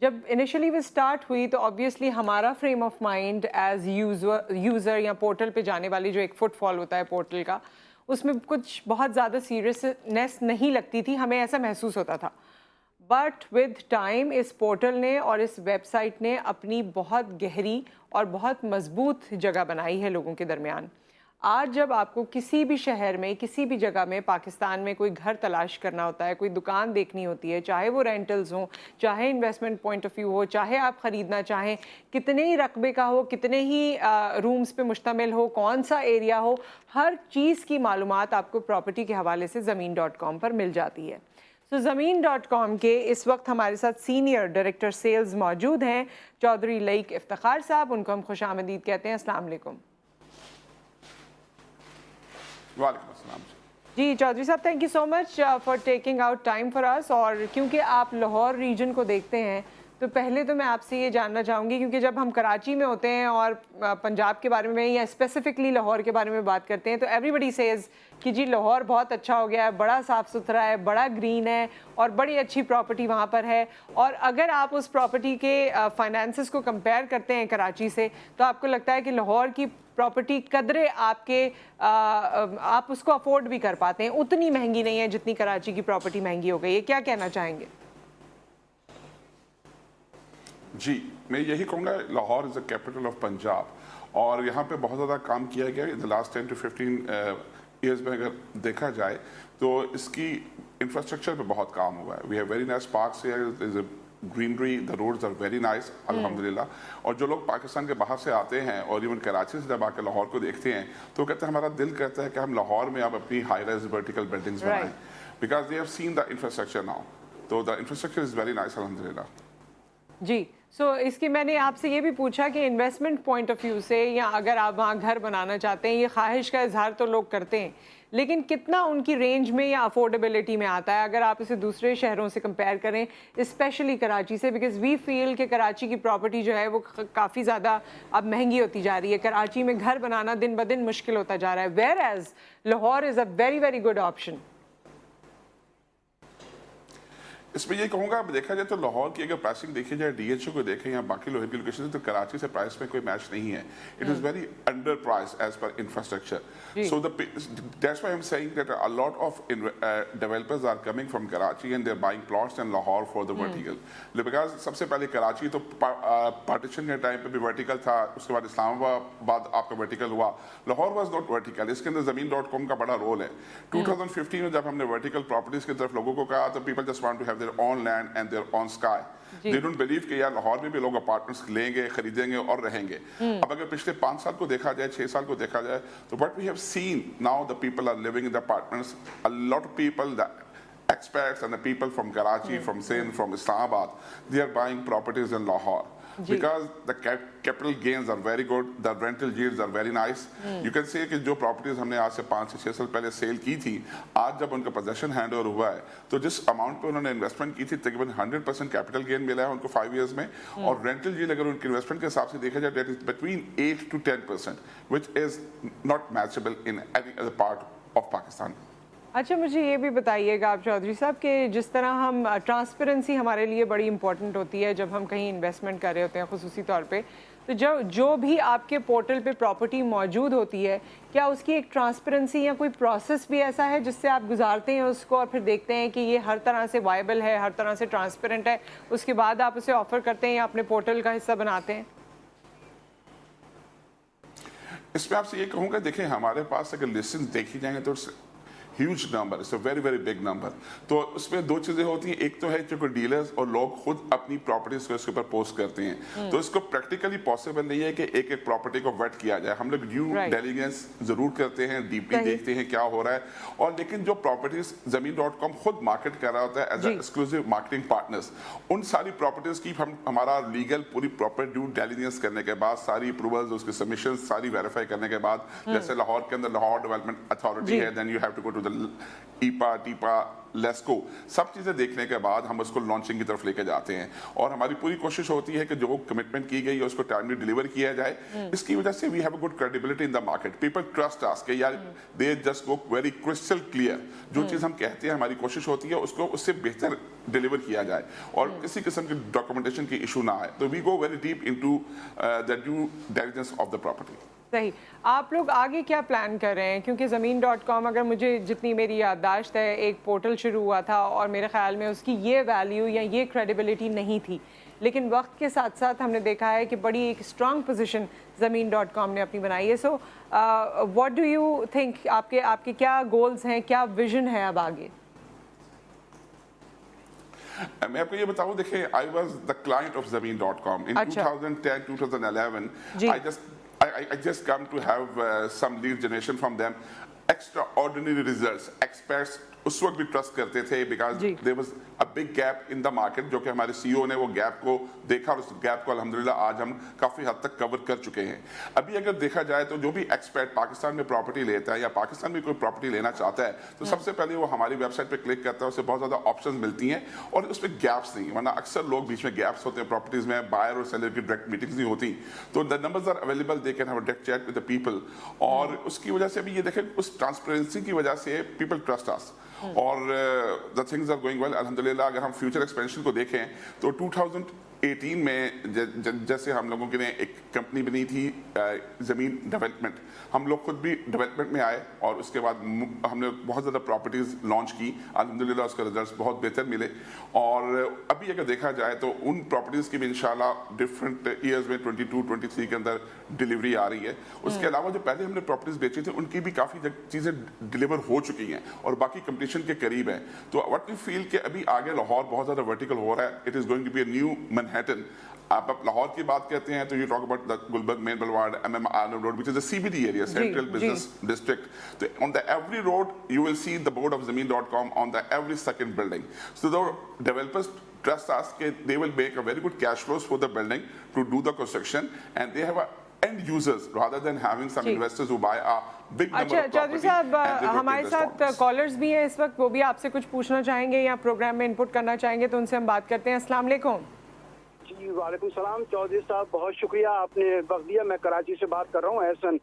जब इनिशियली वो स्टार्ट हुई तो ऑब्वियसली हमारा frame of mind as user या पोर्टल पे जाने वाली जो एक फुटफॉल होता है पोर्टल का, उसमें कुछ बहुत ज़्यादा सीरियसनेस नहीं लगती थी, हमें ऐसा महसूस होता था। बट विद टाइम इस पोर्टल ने और इस वेबसाइट ने अपनी बहुत गहरी और बहुत मजबूत जगह बनाई है लोगों के दरमियान। आज जब आपको किसी भी शहर में, किसी भी जगह में, पाकिस्तान में कोई घर तलाश करना होता है, कोई दुकान देखनी होती है, चाहे वो रेंटल्स हो, चाहे इन्वेस्टमेंट पॉइंट ऑफ व्यू हो, चाहे आप ख़रीदना चाहें, कितने ही रकबे का हो, कितने ही रूम्स पे मुश्तमिल हो, कौन सा एरिया हो, हर चीज़ की मालूमात आपको प्रॉपर्टी के हवाले से ज़मीन.com पर मिल जाती है। तो ज़मीन.com के इस वक्त हमारे साथ सीनियर डायरेक्टर सेल्स मौजूद हैं, चौधरी लईक इफ्तिखार साहब। उनको हम खुशामदीद कहते हैं। अस्सलाम वालेकुम। वालेकुम अस्सलाम जी चौधरी साहब, thank you so much for taking out time for us. और क्योंकि आप लाहौर रीजन को देखते हैं, तो पहले तो मैं आपसे ये जानना चाहूँगी, क्योंकि जब हम कराची में होते हैं और पंजाब के बारे में या स्पेसिफिकली लाहौर के बारे में बात करते हैं, तो एवरीबडी सेज़ कि जी लाहौर बहुत अच्छा हो गया है, बड़ा साफ़ सुथरा है, बड़ा ग्रीन है और बड़ी अच्छी प्रॉपर्टी वहाँ पर है। और अगर आप उस प्रॉपर्टी के फाइनेंसेस को कंपेयर करते हैं कराची से, तो आपको लगता है कि लाहौर की प्रॉपर्टी कदरे आप उसको अफोर्ड भी कर पाते हैं, उतनी महंगी नहीं है जितनी कराची की प्रॉपर्टी महंगी हो गई है। क्या कहना चाहेंगे? जी, मैं यही कहूँगा, Lahore is the capital of Punjab और यहाँ पे बहुत ज़्यादा काम किया गया है in the last 10 to 15 years में। अगर देखा जाए तो इसकी इंफ्रास्ट्रक्चर पे बहुत काम हुआ है। We have very nice parks here, is greenery, the roads are very nice अल्हम्दुलिल्लाह। और जो लोग पाकिस्तान के बाहर से आते हैं और इवन कराची से जब आकर लाहौर को देखते हैं, तो कहते हैं हमारा दिल कहता है कि हम लाहौर में अब अपनी हाई राइज वर्टिकल बिल्डिंग्स बनाएं, because they have seen the infrastructure now. तो the infrastructure is very nice अल्हम्दुलिल्लाह। जी, इसकी मैंने आपसे ये भी पूछा कि इन्वेस्टमेंट पॉइंट ऑफ व्यू से, या अगर आप वहाँ घर बनाना चाहते हैं, ये ख्वाहिश का इजहार तो लोग करते हैं, लेकिन कितना उनकी रेंज में या अफोर्डेबिलिटी में आता है अगर आप इसे दूसरे शहरों से कंपेयर करें, स्पेशली कराची से? बिकॉज वी फील कि कराची की प्रॉपर्टी जो है वो काफ़ी ज़्यादा अब महंगी होती जा रही है। कराची में घर बनाना दिन ब दिन मुश्किल होता जा रहा है, whereas Lahore is a very very good option. इसमें ये कहूँगा, देखा जाए तो लाहौर की अगर प्राइसिंग देखी जाए, डीएचओ को देखें या बाकी लोहे की लोकेशन, तो कराची से प्राइस में कोई मैच नहीं है। It is very under price as per infrastructure. So that's why I am saying that a lot of developers are coming from Karachi and they are buying plots in Lahore for the vertical. Because सबसे पहले कराची तो partition के time पे भी vertical था, उसके बाद इस्लामाबाद आपका वर्टिकल हुआ, लाहौर वॉज नॉट वर्टिकल। इसके अंदर ज़मीन.com का बड़ा रोल है। 2015 में जब हमने वर्टिकल प्रॉपर्टीज की तरफ लोगों को कहा, तो people just want to have their own land and their own sky. They don't believe कि यार लाहौर में भी लोग अपार्टमेंट्स लेंगे, खरीदेंगे और रहेंगे। अब अगर पिछले 5 साल को देखा जाए, 6 साल को देखा जाए, तो what we have seen now, the people are living in the apartments. A lot of people, the expats and the people from Karachi, from Sindh, from Islamabad, they are buying properties in Lahore. Because the capital gains are very good, the rental yields are very nice. You can say कि जो properties हमने आज से 5 से 6 साल पहले cell की थी, आज जब उनका possession hand over हुआ है, तो जिस अमाउंट पे उन्होंने इन्वेस्टमेंट की थी, तकरीबन 100% कैपिटल गेन मिला है उनको 5 years में। और रेंटल yield अगर उनके इन्वेस्टमेंट के हिसाब से देखा जाए, that is between 8 to 10%, which is not matchable in any other part of Pakistan. अच्छा, मुझे ये भी बताइएगा आप चौधरी साहब कि जिस तरह हम ट्रांसपेरेंसी हमारे लिए बड़ी इंपॉर्टेंट होती है जब हम कहीं इन्वेस्टमेंट कर रहे होते हैं खुसूसी तौर पे, तो जो भी आपके पोर्टल पे प्रॉपर्टी मौजूद होती है, क्या उसकी एक ट्रांसपेरेंसी या कोई प्रोसेस भी ऐसा है जिससे आप गुजारते हैं उसको और फिर देखते हैं कि ये हर तरह से वायबल है, हर तरह से ट्रांसपेरेंट है, उसके बाद आप उसे ऑफ़र करते हैं या अपने पोर्टल का हिस्सा बनाते हैं? इसमें आपसे ये कहूँगा, देखें हमारे पास अगर लिस्टिंग देखी जाएंगे तो huge number, it's a very very big number. तो उसमें दो चीजें होती हैं, एक तो है जो डीलर्स और लोग खुद अपनी प्रॉपर्टीज को इसके ऊपर पोस्ट करते हैं, तो इसको प्रैक्टिकली पॉसिबल नहीं है कि एक एक प्रॉपर्टी को वेट किया जाए। हम लोग ड्यू डिलिजेंस जरूर करते हैं, डीपली देखते हैं क्या हो रहा है, और लेकिन जो प्रॉपर्टीज Zameen.com खुद मार्केट कर रहा होता है एज एक्सक्लूसिव मार्केटिंग पार्टनर्स, उन सारी प्रॉपर्टीज की हमारा लीगल पूरी प्रॉपर ड्यू डिलिजेंस करने के बाद, सारी अप्रूवल्स, उसके सबमिशन सारी वेरीफाई करने के बाद, जैसे लाहौर के अंदर लाहौर डेवलपमेंट अथॉरिटी है, then you have to go to the EPA, TEPA, LESCO, सब चीजें देखने के बाद हम उसको लॉन्चिंग की तरफ लेके जाते हैं। और हमारी पूरी कोशिश होती है कि जो कमिटमेंट की गई है उसको टाइमली डिलीवर किया जाए। इसकी वजह से we have a good credibility in the market, people trust us कि यार they just go very crystal clear, जो चीज हम कहते हैं हमारी कोशिश होती है उसको उससे बेहतर डिलीवर किया जाए और किसी किस्म की डॉक्यूमेंटेशन की इशू ना आए। तो we go very deep into the due diligence of the property. सही। आप लोग आगे क्या प्लान कर रहे हैं? क्योंकि Zameen.com, अगर मुझे जितनी मेरी याददाश्त है, एक पोर्टल शुरू हुआ था और मेरे ख्याल में उसकी ये वैल्यू या ये क्रेडिबिलिटी नहीं थी, लेकिन वक्त के साथ साथ हमने देखा है कि बड़ी एक स्ट्रॉन्ग पोजीशन Zameen.com ने अपनी बनाई है। So what do you think, आपके क्या गोल्स हैं, क्या विजन है अब आगे? मैं आपको ये बताऊं, देखिए I was the client of Zameen.com in 2010-2011। I just come to have some lead generation from them. Extraordinary results. Experts उस वक्त भी ट्रस्ट करते थे because there was a big gap in the market, जो कि हमारे सीईओ ने वो गैप को देखा और उस गैप को अल्हम्दुलिल्लाह आज हम काफी हद तक कवर कर चुके हैं। अभी अगर देखा जाए तो जो भी एक्सपर्ट पाकिस्तान में प्रॉपर्टी लेता है या पाकिस्तान में कोई प्रॉपर्टी लेना चाहता है तो सबसे पहले वो हमारी वेबसाइट पे क्लिक करता है, उसे बहुत ज्यादा ऑप्शंस मिलती हैं और उसमें गैप्स नहीं, वरना अक्सर लोग बीच में गैप्स होते हैं प्रॉपर्टीज में, बायर और सेलर की डायरेक्ट मीटिंग्स नहीं होती, तो the numbers are available, they can have a direct chat with the people. और उसकी वजह से अभी ये देखें, उस ट्रांसपेरेंसी की वजह से पीपल ट्रस्ट अस और the things are going well अल्हम्दुलिल्लाह। अगर हम फ्यूचर एक्सपेंशन को देखें तो 2018 में जैसे हम लोगों के लिए एक कंपनी बनी थी ज़मीन डेवलपमेंट, हम लोग खुद भी डेवलपमेंट में आए और उसके बाद हमने बहुत ज़्यादा प्रॉपर्टीज़ लॉन्च की, अल्हम्दुलिल्लाह उसके रिजल्ट्स बहुत बेहतर मिले। और अभी अगर देखा जाए तो उन प्रॉपर्टीज़ की भी इंशाल्लाह डिफरेंट ईयर्स में 22-23 के अंदर डिलीवरी आ रही है। उसके अलावा जो पहले हमने प्रॉपर्टीज़ बेची थी उनकी भी काफ़ी चीज़ें डिलीवर हो चुकी हैं और बाकी कंपटीशन के करीब है। तो व्हाट वी फील कि अभी आगे लाहौर बहुत ज़्यादा वर्टिकल हो रहा है, it is going to be a new Manhattan. आप लाहौर की बात कहते हैं तो you talk about the Gulberg main boulevard, MM Arnold road, which is a CBD area, Central Business District. So on the every road you will see the board of Zameen.com on the every second building. So the developers trust us that they will make a very good cash flows for the building to do the construction, and they have a end users rather than having some investors who buy a big number of property. Chaudhry साहब, हमारे साथ callers भी हैं इस वक्त, वो भी आपसे कुछ पूछना चाहेंगे या प्रोग्राम में इनपुट करना चाहेंगे, तो उनसे हम बात करते हैं। अस्सलाम वालेकुम। जी वालेकुम सलाम। चौधरी साहब बहुत शुक्रिया, आपने वक्त दिया। मैं कराची से बात कर रहा हूँ, एहसन।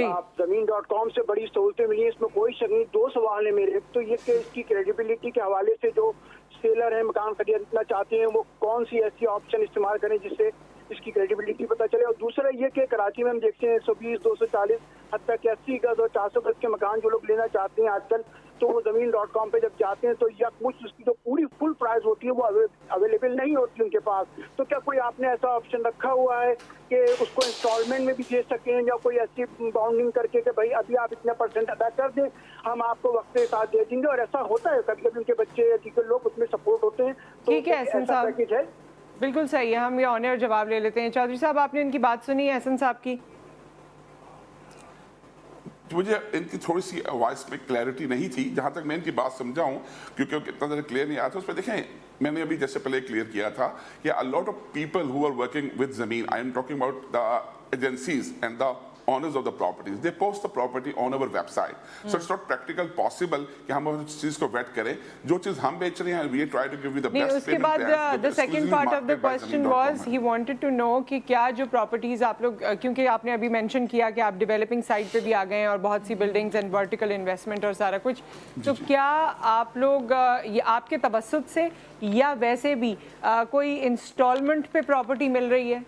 आप Zameen.com से बड़ी सहूलतें मिली हैं, इसमें कोई शक नहीं। दो सवाल है मेरे। तो ये कि इसकी क्रेडिबिलिटी के हवाले से जो सेलर हैं, मकान खरीदना चाहते हैं, वो कौन सी ऐसी ऑप्शन इस्तेमाल करें जिससे इसकी क्रेडिबिलिटी पता चले। और दूसरा ये कि कराची में हम देखते हैं 120, 240, हत्ता कि 80 गज और 400 गज के मकान जो लोग लेना चाहते हैं आजकल, तो वो Zameen.com पे जब जाते हैं तो यकमुश्त उसकी जो पूरी फुल प्राइस होती है वो अवेलेबल नहीं होती उनके पास। तो क्या कोई आपने ऐसा ऑप्शन रखा हुआ है कि उसको इंस्टॉलमेंट में भी दे सकें, या कोई ऐसी बाउंडिंग करके कि भाई अभी आप इतना % अदा कर दें, हम आपको वक्त के साथ दे देंगे? और ऐसा होता है कभी कभी उनके बच्चे या दीगर लोग उसमें सपोर्ट होते हैं, तो ऐसा पैकेज है? बिल्कुल सही है, हम ये ऑनर जवाब ले लेते हैं। चौधरी साहब, आपने इनकी बात सुनी है, एहसन साहब की? मुझे इनकी थोड़ी सी वॉइस में क्लैरिटी नहीं थी, जहां तक मैं इनकी बात समझा हूं, क्योंकि इतना ज़्यादा क्लियर नहीं आया था। उस पर देखें, मैंने अभी जैसे पहले क्लियर किया था कि a lot of people who are working with ज़मीन, I am talking about the agencies and the owners of the properties, they post the property on our website. So it's not practical possible कि हम उस चीज को wait करें। जो चीज हम बेच रहे हैं, we try to give you the best उसके बाद the second part of the question was he wanted to know कि क्या जो प्रॉपर्टीज आप लोग, क्योंकि आपने अभी मेंशन किया कि आप डेवलपिंग साइट पे भी आ गए हैं और बहुत सी बिल्डिंग्स एंड वर्टिकल इन्वेस्टमेंट और सारा कुछ, तो क्या आप लोग आपके तबस्सुत से या वैसे भी कोई इंस्टॉलमेंट पे प्रॉपर्टी मिल रही है?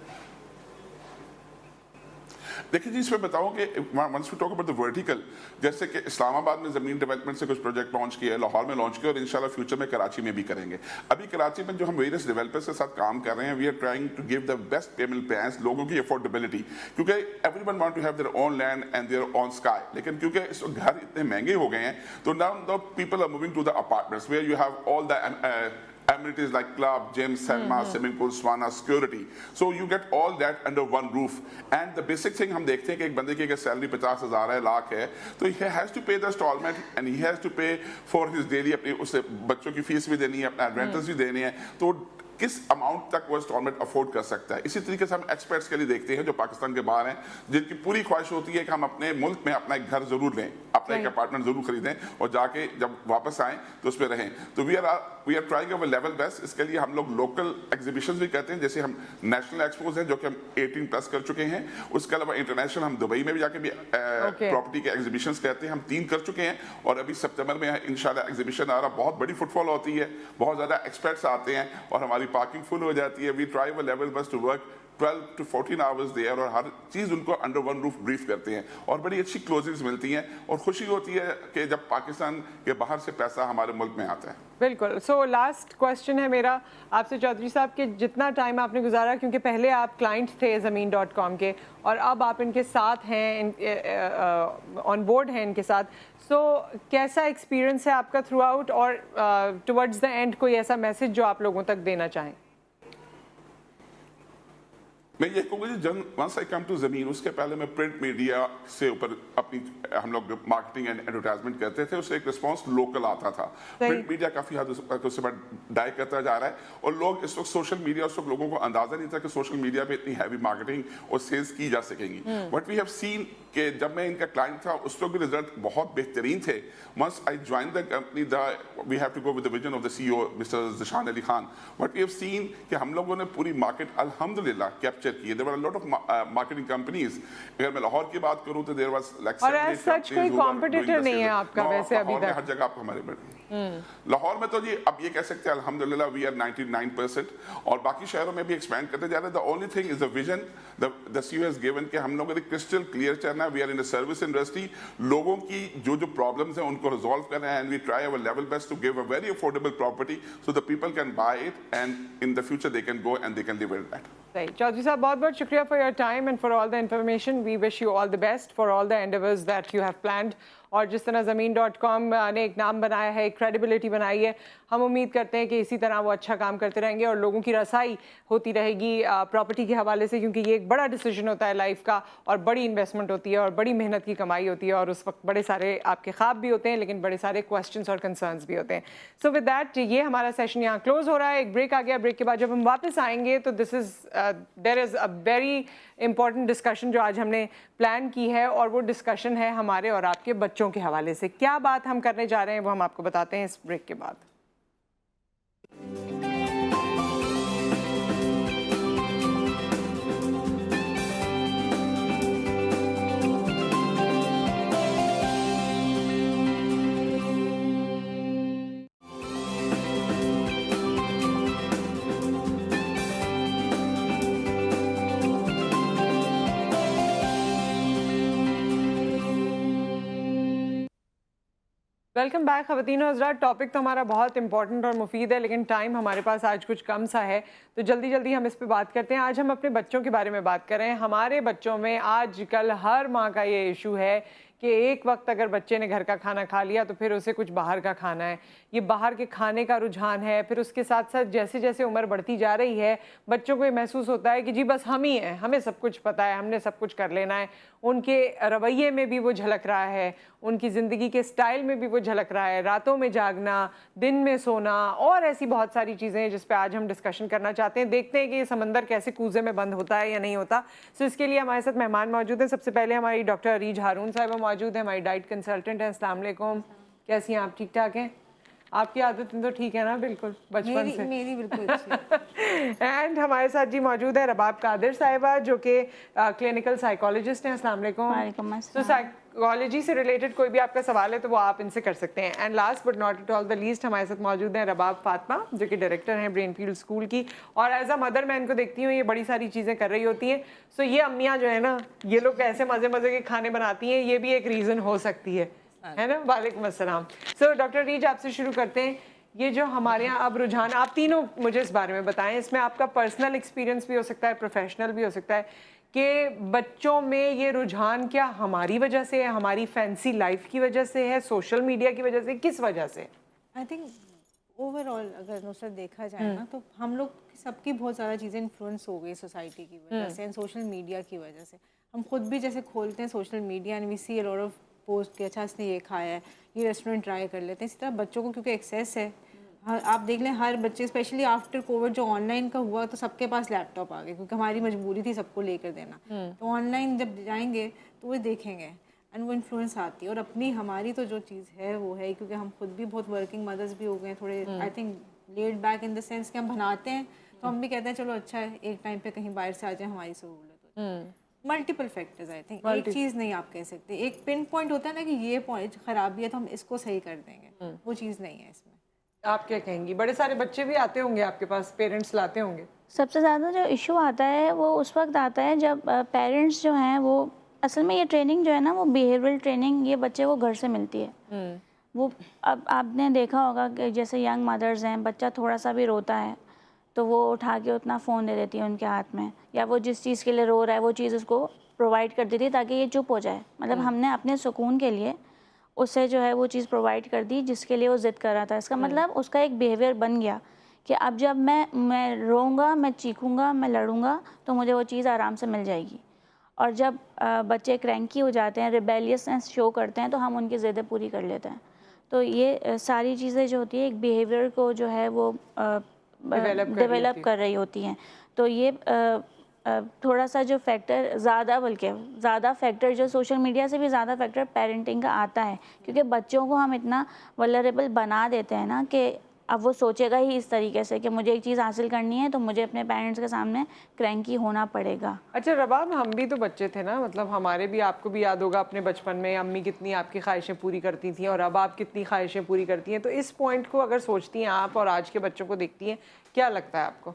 देखिए जी, इसमें बताऊं कि once we talk about the vertical, जैसे कि इस्लामाबाद में ज़मीन डेवलपमेंट से कुछ प्रोजेक्ट लॉन्च किया है, लाहौर में लॉन्च किया और इंशाल्लाह फ्यूचर में कराची में भी करेंगे। अभी कराची में जो हम वेरियस डेवलपर्स के साथ काम कर रहे हैं, we are trying to give the best payment plans, लोगों की अफोर्डेबिलिटी, क्योंकि everyone want to have their own land and their own sky, लेकिन क्योंकि इस वक्त घर इतने महंगे हो गए हैं, तो now the people are moving to the apartments where you have all the amenities like club, gym, cinema, swimming pool, sauna, security. So you get all that under one roof. And the basic thing हम देखते हैं कि एक बंदे की अगर salary 50,000 है, लाख है, तो he has to pay the installment and he has to pay for his daily, अपनी उससे बच्चों की फीस भी देनी है, अपना रेंटल्स भी देने हैं, तो किस अमाउंट तक वो इंस्टॉलमेंट अफोर्ड कर सकता है। इसी तरीके से हम एक्सपर्ट्स के लिए देखते हैं जो पाकिस्तान के बाहर हैं, जिनकी पूरी ख्वाहिश होती है कि हम अपने मुल्क में अपना एक घर जरूर लें, अपना एक अपार्टमेंट जरूर खरीदें और जाके जब वापस आएं तो उस पर रहें। तो we are trying our level best. इसके लिए हम लोग लोकल एग्जीबिशंस भी करते हैं, जैसे हम नेशनल एक्सपोज हैं जो कि हम 18+ कर चुके हैं। उसके अलावा इंटरनेशनल हम दुबई में भी जाके भी प्रॉपर्टी के एग्जीबिशंस कहते हैं, हम 3 कर चुके हैं और अभी सितंबर में इंशाल्लाह एग्जीबिशन आ रहा, बहुत बड़ी फुटफॉल होती है, बहुत ज्यादा एक्सपर्ट्स आते हैं और हमारी पार्किंग फुल हो जाती है। We try our level best to work 12 to 14 hours there और हर चीज उनको अंडर वन रूफ ब्रीफ करते हैं और बड़ी अच्छी क्लोजिंग्स मिलती हैं और खुशी होती है कि जब पाकिस्तान के बाहर से पैसा हमारे मुल्क में आता है। बिल्कुल। सो लास्ट क्वेश्चन है मेरा आपसे चौधरी साहब कि जितना टाइम आपने गुजारा, क्योंकि पहले आप क्लाइंट थे ज़मीन.com के और अब आप इनके साथ हैं, ऑन बोर्ड हैं इनके साथ, सो कैसा एक्सपीरियंस है आपका थ्रू आउट और टुवर्ड्स द एंड कोई ऐसा मैसेज जो आप लोगों तक देना चाहें? मैं ये कहूँगा जी, वंस आई कम टू ज़मीन, उसके पहले मैं प्रिंट मीडिया से ऊपर अपनी हम लोग मार्केटिंग एंड एडवर्टाइजमेंट करते थे, उससे एक रिस्पांस लोकल आता था। प्रिंट मीडिया काफ़ी हद उससे डाई करता जा रहा है और लोग इस वक्त सोशल मीडिया, उस वक्त लोगों को अंदाजा नहीं था कि सोशल मीडिया पे इतनी हैवी मार्केटिंग और सेल्स की जा सकेंगी। बट वी हैव सीन कि जब मैं इनका क्लाइंट था उस वक्त भी रिजल्ट बहुत बेहतरीन थे। Once I join the company, we have to go with the vision of the CEO mister Zeeshan Ali Khan. But we have seen कि हम लोगों ने पूरी मार्केट अल्हम्दुलिल्लाह कैप्चर की। There were a lot of marketing companies. अगर मैं लाहौर की बात करूं तो देयर वाज लाइक और एज सच कोई कॉम्पिटिटर नहीं है आपका वैसे अभी तक? हर जगह आपको हमारे लाहौर में तो जी अब ये कह सकते हैं अल्हम्दुलिल्लाह वी आर 99% और बाकी शहरों में भी एक्सपैंड करते जा रहे हैं। The only thing is the vision the CEO has given कि हम लोगों ने क्रिस्टल क्लियर चलना है। We are in the service industry, लोगों की जो प्रॉब्लम्स हैं उनको रिजॉल्व करना है and we try our level best to give a very affordable property so the people can buy it and in the future they can go and they can live in that. सही। चौधरी साहब बहुत बहुत शुक्रिया for your time and for all the information. We wish you all the best for all the endeavours that you have planned. और जिस तरह ज़मीन.com ने एक नाम बनाया है, एक क्रेडिबिलिटी बनाई है, हम उम्मीद करते हैं कि इसी तरह वो अच्छा काम करते रहेंगे और लोगों की रसाई होती रहेगी प्रॉपर्टी के हवाले से, क्योंकि ये एक बड़ा डिसीजन होता है लाइफ का और बड़ी इन्वेस्टमेंट होती है और बड़ी मेहनत की कमाई होती है और उस वक्त बड़े सारे आपके ख्वाब भी होते हैं लेकिन बड़े सारे क्वेश्चंस और कंसर्न्स भी होते हैं। सो विद दैट ये हमारा सेशन यहाँ क्लोज हो रहा है। एक ब्रेक आ गया। ब्रेक के बाद जब हम वापस आएंगे तो there is a very important discussion जो आज हमने प्लान की है और वो डिस्कशन है हमारे और आपके बच्चों के हवाले से। क्या बात हम करने जा रहे हैं वो हम आपको बताते हैं इस ब्रेक के बाद। वेलकम बैक ख़वातीन और हज़रात। टॉपिक तो हमारा बहुत इंपॉर्टेंट और मुफीद है लेकिन टाइम हमारे पास आज कुछ कम सा है, तो जल्दी जल्दी हम इस पे बात करते हैं। आज हम अपने बच्चों के बारे में बात कर रहे हैं। हमारे बच्चों में आजकल हर माँ का ये इशू है कि एक वक्त अगर बच्चे ने घर का खाना खा लिया तो फिर उसे कुछ बाहर का खाना है। ये बाहर के खाने का रुझान है। फिर उसके साथ साथ जैसे जैसे उम्र बढ़ती जा रही है बच्चों को ये महसूस होता है कि जी बस हम ही हैं, हमें सब कुछ पता है, हमने सब कुछ कर लेना है। उनके रवैये में भी वो झलक रहा है, उनकी ज़िंदगी के स्टाइल में भी वो झलक रहा है, रातों में जागना, दिन में सोना और ऐसी बहुत सारी चीज़ें हैं जिस पे आज हम डिस्कशन करना चाहते हैं। देखते हैं कि ये समंदर कैसे कूजे में बंद होता है या नहीं होता। सो इसके लिए हमारे साथ मेहमान मौजूद हैं। सबसे पहले हमारी डॉक्टर अरीज हारून साहिबा मौजूद है, हमारी डाइट कंसल्टेंट हैं। अस्सलाम वालेकुम, कैसी हैं आप? ठीक ठाक हैं? आपकी आदतें तो ठीक है ना बिल्कुल बचपन से? मेरी बिल्कुल अच्छी। एंड हमारे साथ जी मौजूद है रबाब कादिर साहिबा जो कि क्लिनिकल साइकोलॉजिस्ट हैं। अस्सलाम वालेकुम। तो साइकोलॉजी से रिलेटेड कोई भी आपका सवाल है तो वो आप इनसे कर सकते हैं। And last but not at all the least हमारे साथ मौजूद हैं रबाब फातिमा जो कि डायरेक्टर हैं ब्रेनफील्ड स्कूल की, और एज अ मदर मैं इनको देखती हूँ ये बड़ी सारी चीज़ें कर रही होती हैं। सो ये अम्मियाँ जो है ना, ये लोग कैसे मज़े मज़े के खाने बनाती हैं, ये भी एक रीज़न हो सकती है ना। वालेकुम अस्सलाम। सो डॉक्टर रीज आपसे शुरू करते हैं। ये जो हमारे यहाँ अब रुझान, आप तीनों मुझे इस बारे में बताएं, इसमें आपका पर्सनल एक्सपीरियंस भी हो सकता है, प्रोफेशनल भी हो सकता है, कि बच्चों में ये रुझान क्या हमारी वजह से है, हमारी फैंसी लाइफ की वजह से है, सोशल मीडिया की वजह से, किस वजह से? आई थिंक ओवरऑल अगर नुसरत देखा जाए ना तो हम लोग सबकी बहुत ज़्यादा चीज़ें इन्फ्लुएंस हो गई सोसाइटी की वजह से एंड सोशल मीडिया की वजह से। हम खुद भी जैसे खोलते हैं social media and we see a lot of post कि अच्छा इसने ये खाया है, ये रेस्टोरेंट ट्राई कर लेते हैं। इसी तरह बच्चों को क्योंकि एक्सेस है, आप देख लें हर बच्चे स्पेशली आफ्टर कोविड जो ऑनलाइन का हुआ तो सबके पास लैपटॉप आ गए क्योंकि हमारी मजबूरी थी सबको लेकर देना। तो ऑनलाइन जब जाएंगे तो वो देखेंगे एंड वो इन्फ्लुएंस आती है। और अपनी हमारी तो जो चीज़ है वो है क्योंकि हम खुद भी बहुत वर्किंग मदर्स भी हो गए थोड़े, I think laid back in the sense कि हम बनाते हैं तो हम भी कहते हैं चलो अच्छा है एक टाइम पे कहीं बाहर से आ जाए हमारी सहूलत हो। मल्टीपल फैक्टर्स आई थिंक, एक चीज़ नहीं आप कह सकते। एक पिन पॉइंट होता है ना कि ये पॉइंट खराबी है तो हम इसको सही कर देंगे, वो चीज़ नहीं है इसमें। आप क्या कहेंगी? बड़े सारे बच्चे भी आते होंगे आपके पास, पेरेंट्स लाते होंगे? सबसे ज़्यादा जो इशू आता है वो उस वक्त आता है जब पेरेंट्स जो हैं वो, असल में ये ट्रेनिंग जो है ना वो बिहेवियरल ट्रेनिंग ये बच्चे को घर से मिलती है। वो अब आपने देखा होगा कि जैसे यंग मदर्स हैं, बच्चा थोड़ा सा भी रोता है तो वो उठा के उतना फ़ोन दे देती है उनके हाथ में, या वो जिस चीज़ के लिए रो रहा है वो चीज़ उसको प्रोवाइड कर देती है ताकि ये चुप हो जाए। मतलब हमने अपने सुकून के लिए उससे जो है वो चीज़ प्रोवाइड कर दी जिसके लिए वो ज़िद कर रहा था। इसका मतलब उसका एक बिहेवियर बन गया कि अब जब मैं रोऊंगा, मैं चीखूंगा, मैं लड़ूंगा तो मुझे वो चीज़ आराम से मिल जाएगी। और जब बच्चे क्रैंकी हो जाते हैं, रिबेलियसनेस शो करते हैं तो हम उनकी ज़िद्दें पूरी कर लेते हैं। तो ये सारी चीज़ें जो होती है एक बिहेवियर को जो है वो डेवलप कर रही होती हैं। तो ये थोड़ा सा जो फैक्टर ज़्यादा फैक्टर जो सोशल मीडिया से भी ज़्यादा फैक्टर पेरेंटिंग का आता है, क्योंकि बच्चों को हम इतना वल्नरेबल बना देते हैं ना कि अब वो सोचेगा ही इस तरीके से कि मुझे एक चीज़ हासिल करनी है तो मुझे अपने पेरेंट्स के सामने क्रैंकी होना पड़ेगा। अच्छा रबाब, हम भी तो बच्चे थे ना, मतलब हमारे भी, आपको भी याद होगा अपने बचपन में अम्मी कितनी आपकी ख्वाहिशें पूरी करती थी और अब आप कितनी ख्वाहिशें पूरी करती हैं। तो इस पॉइंट को अगर सोचती हैं आप और आज के बच्चों को देखती हैं, क्या लगता है आपको?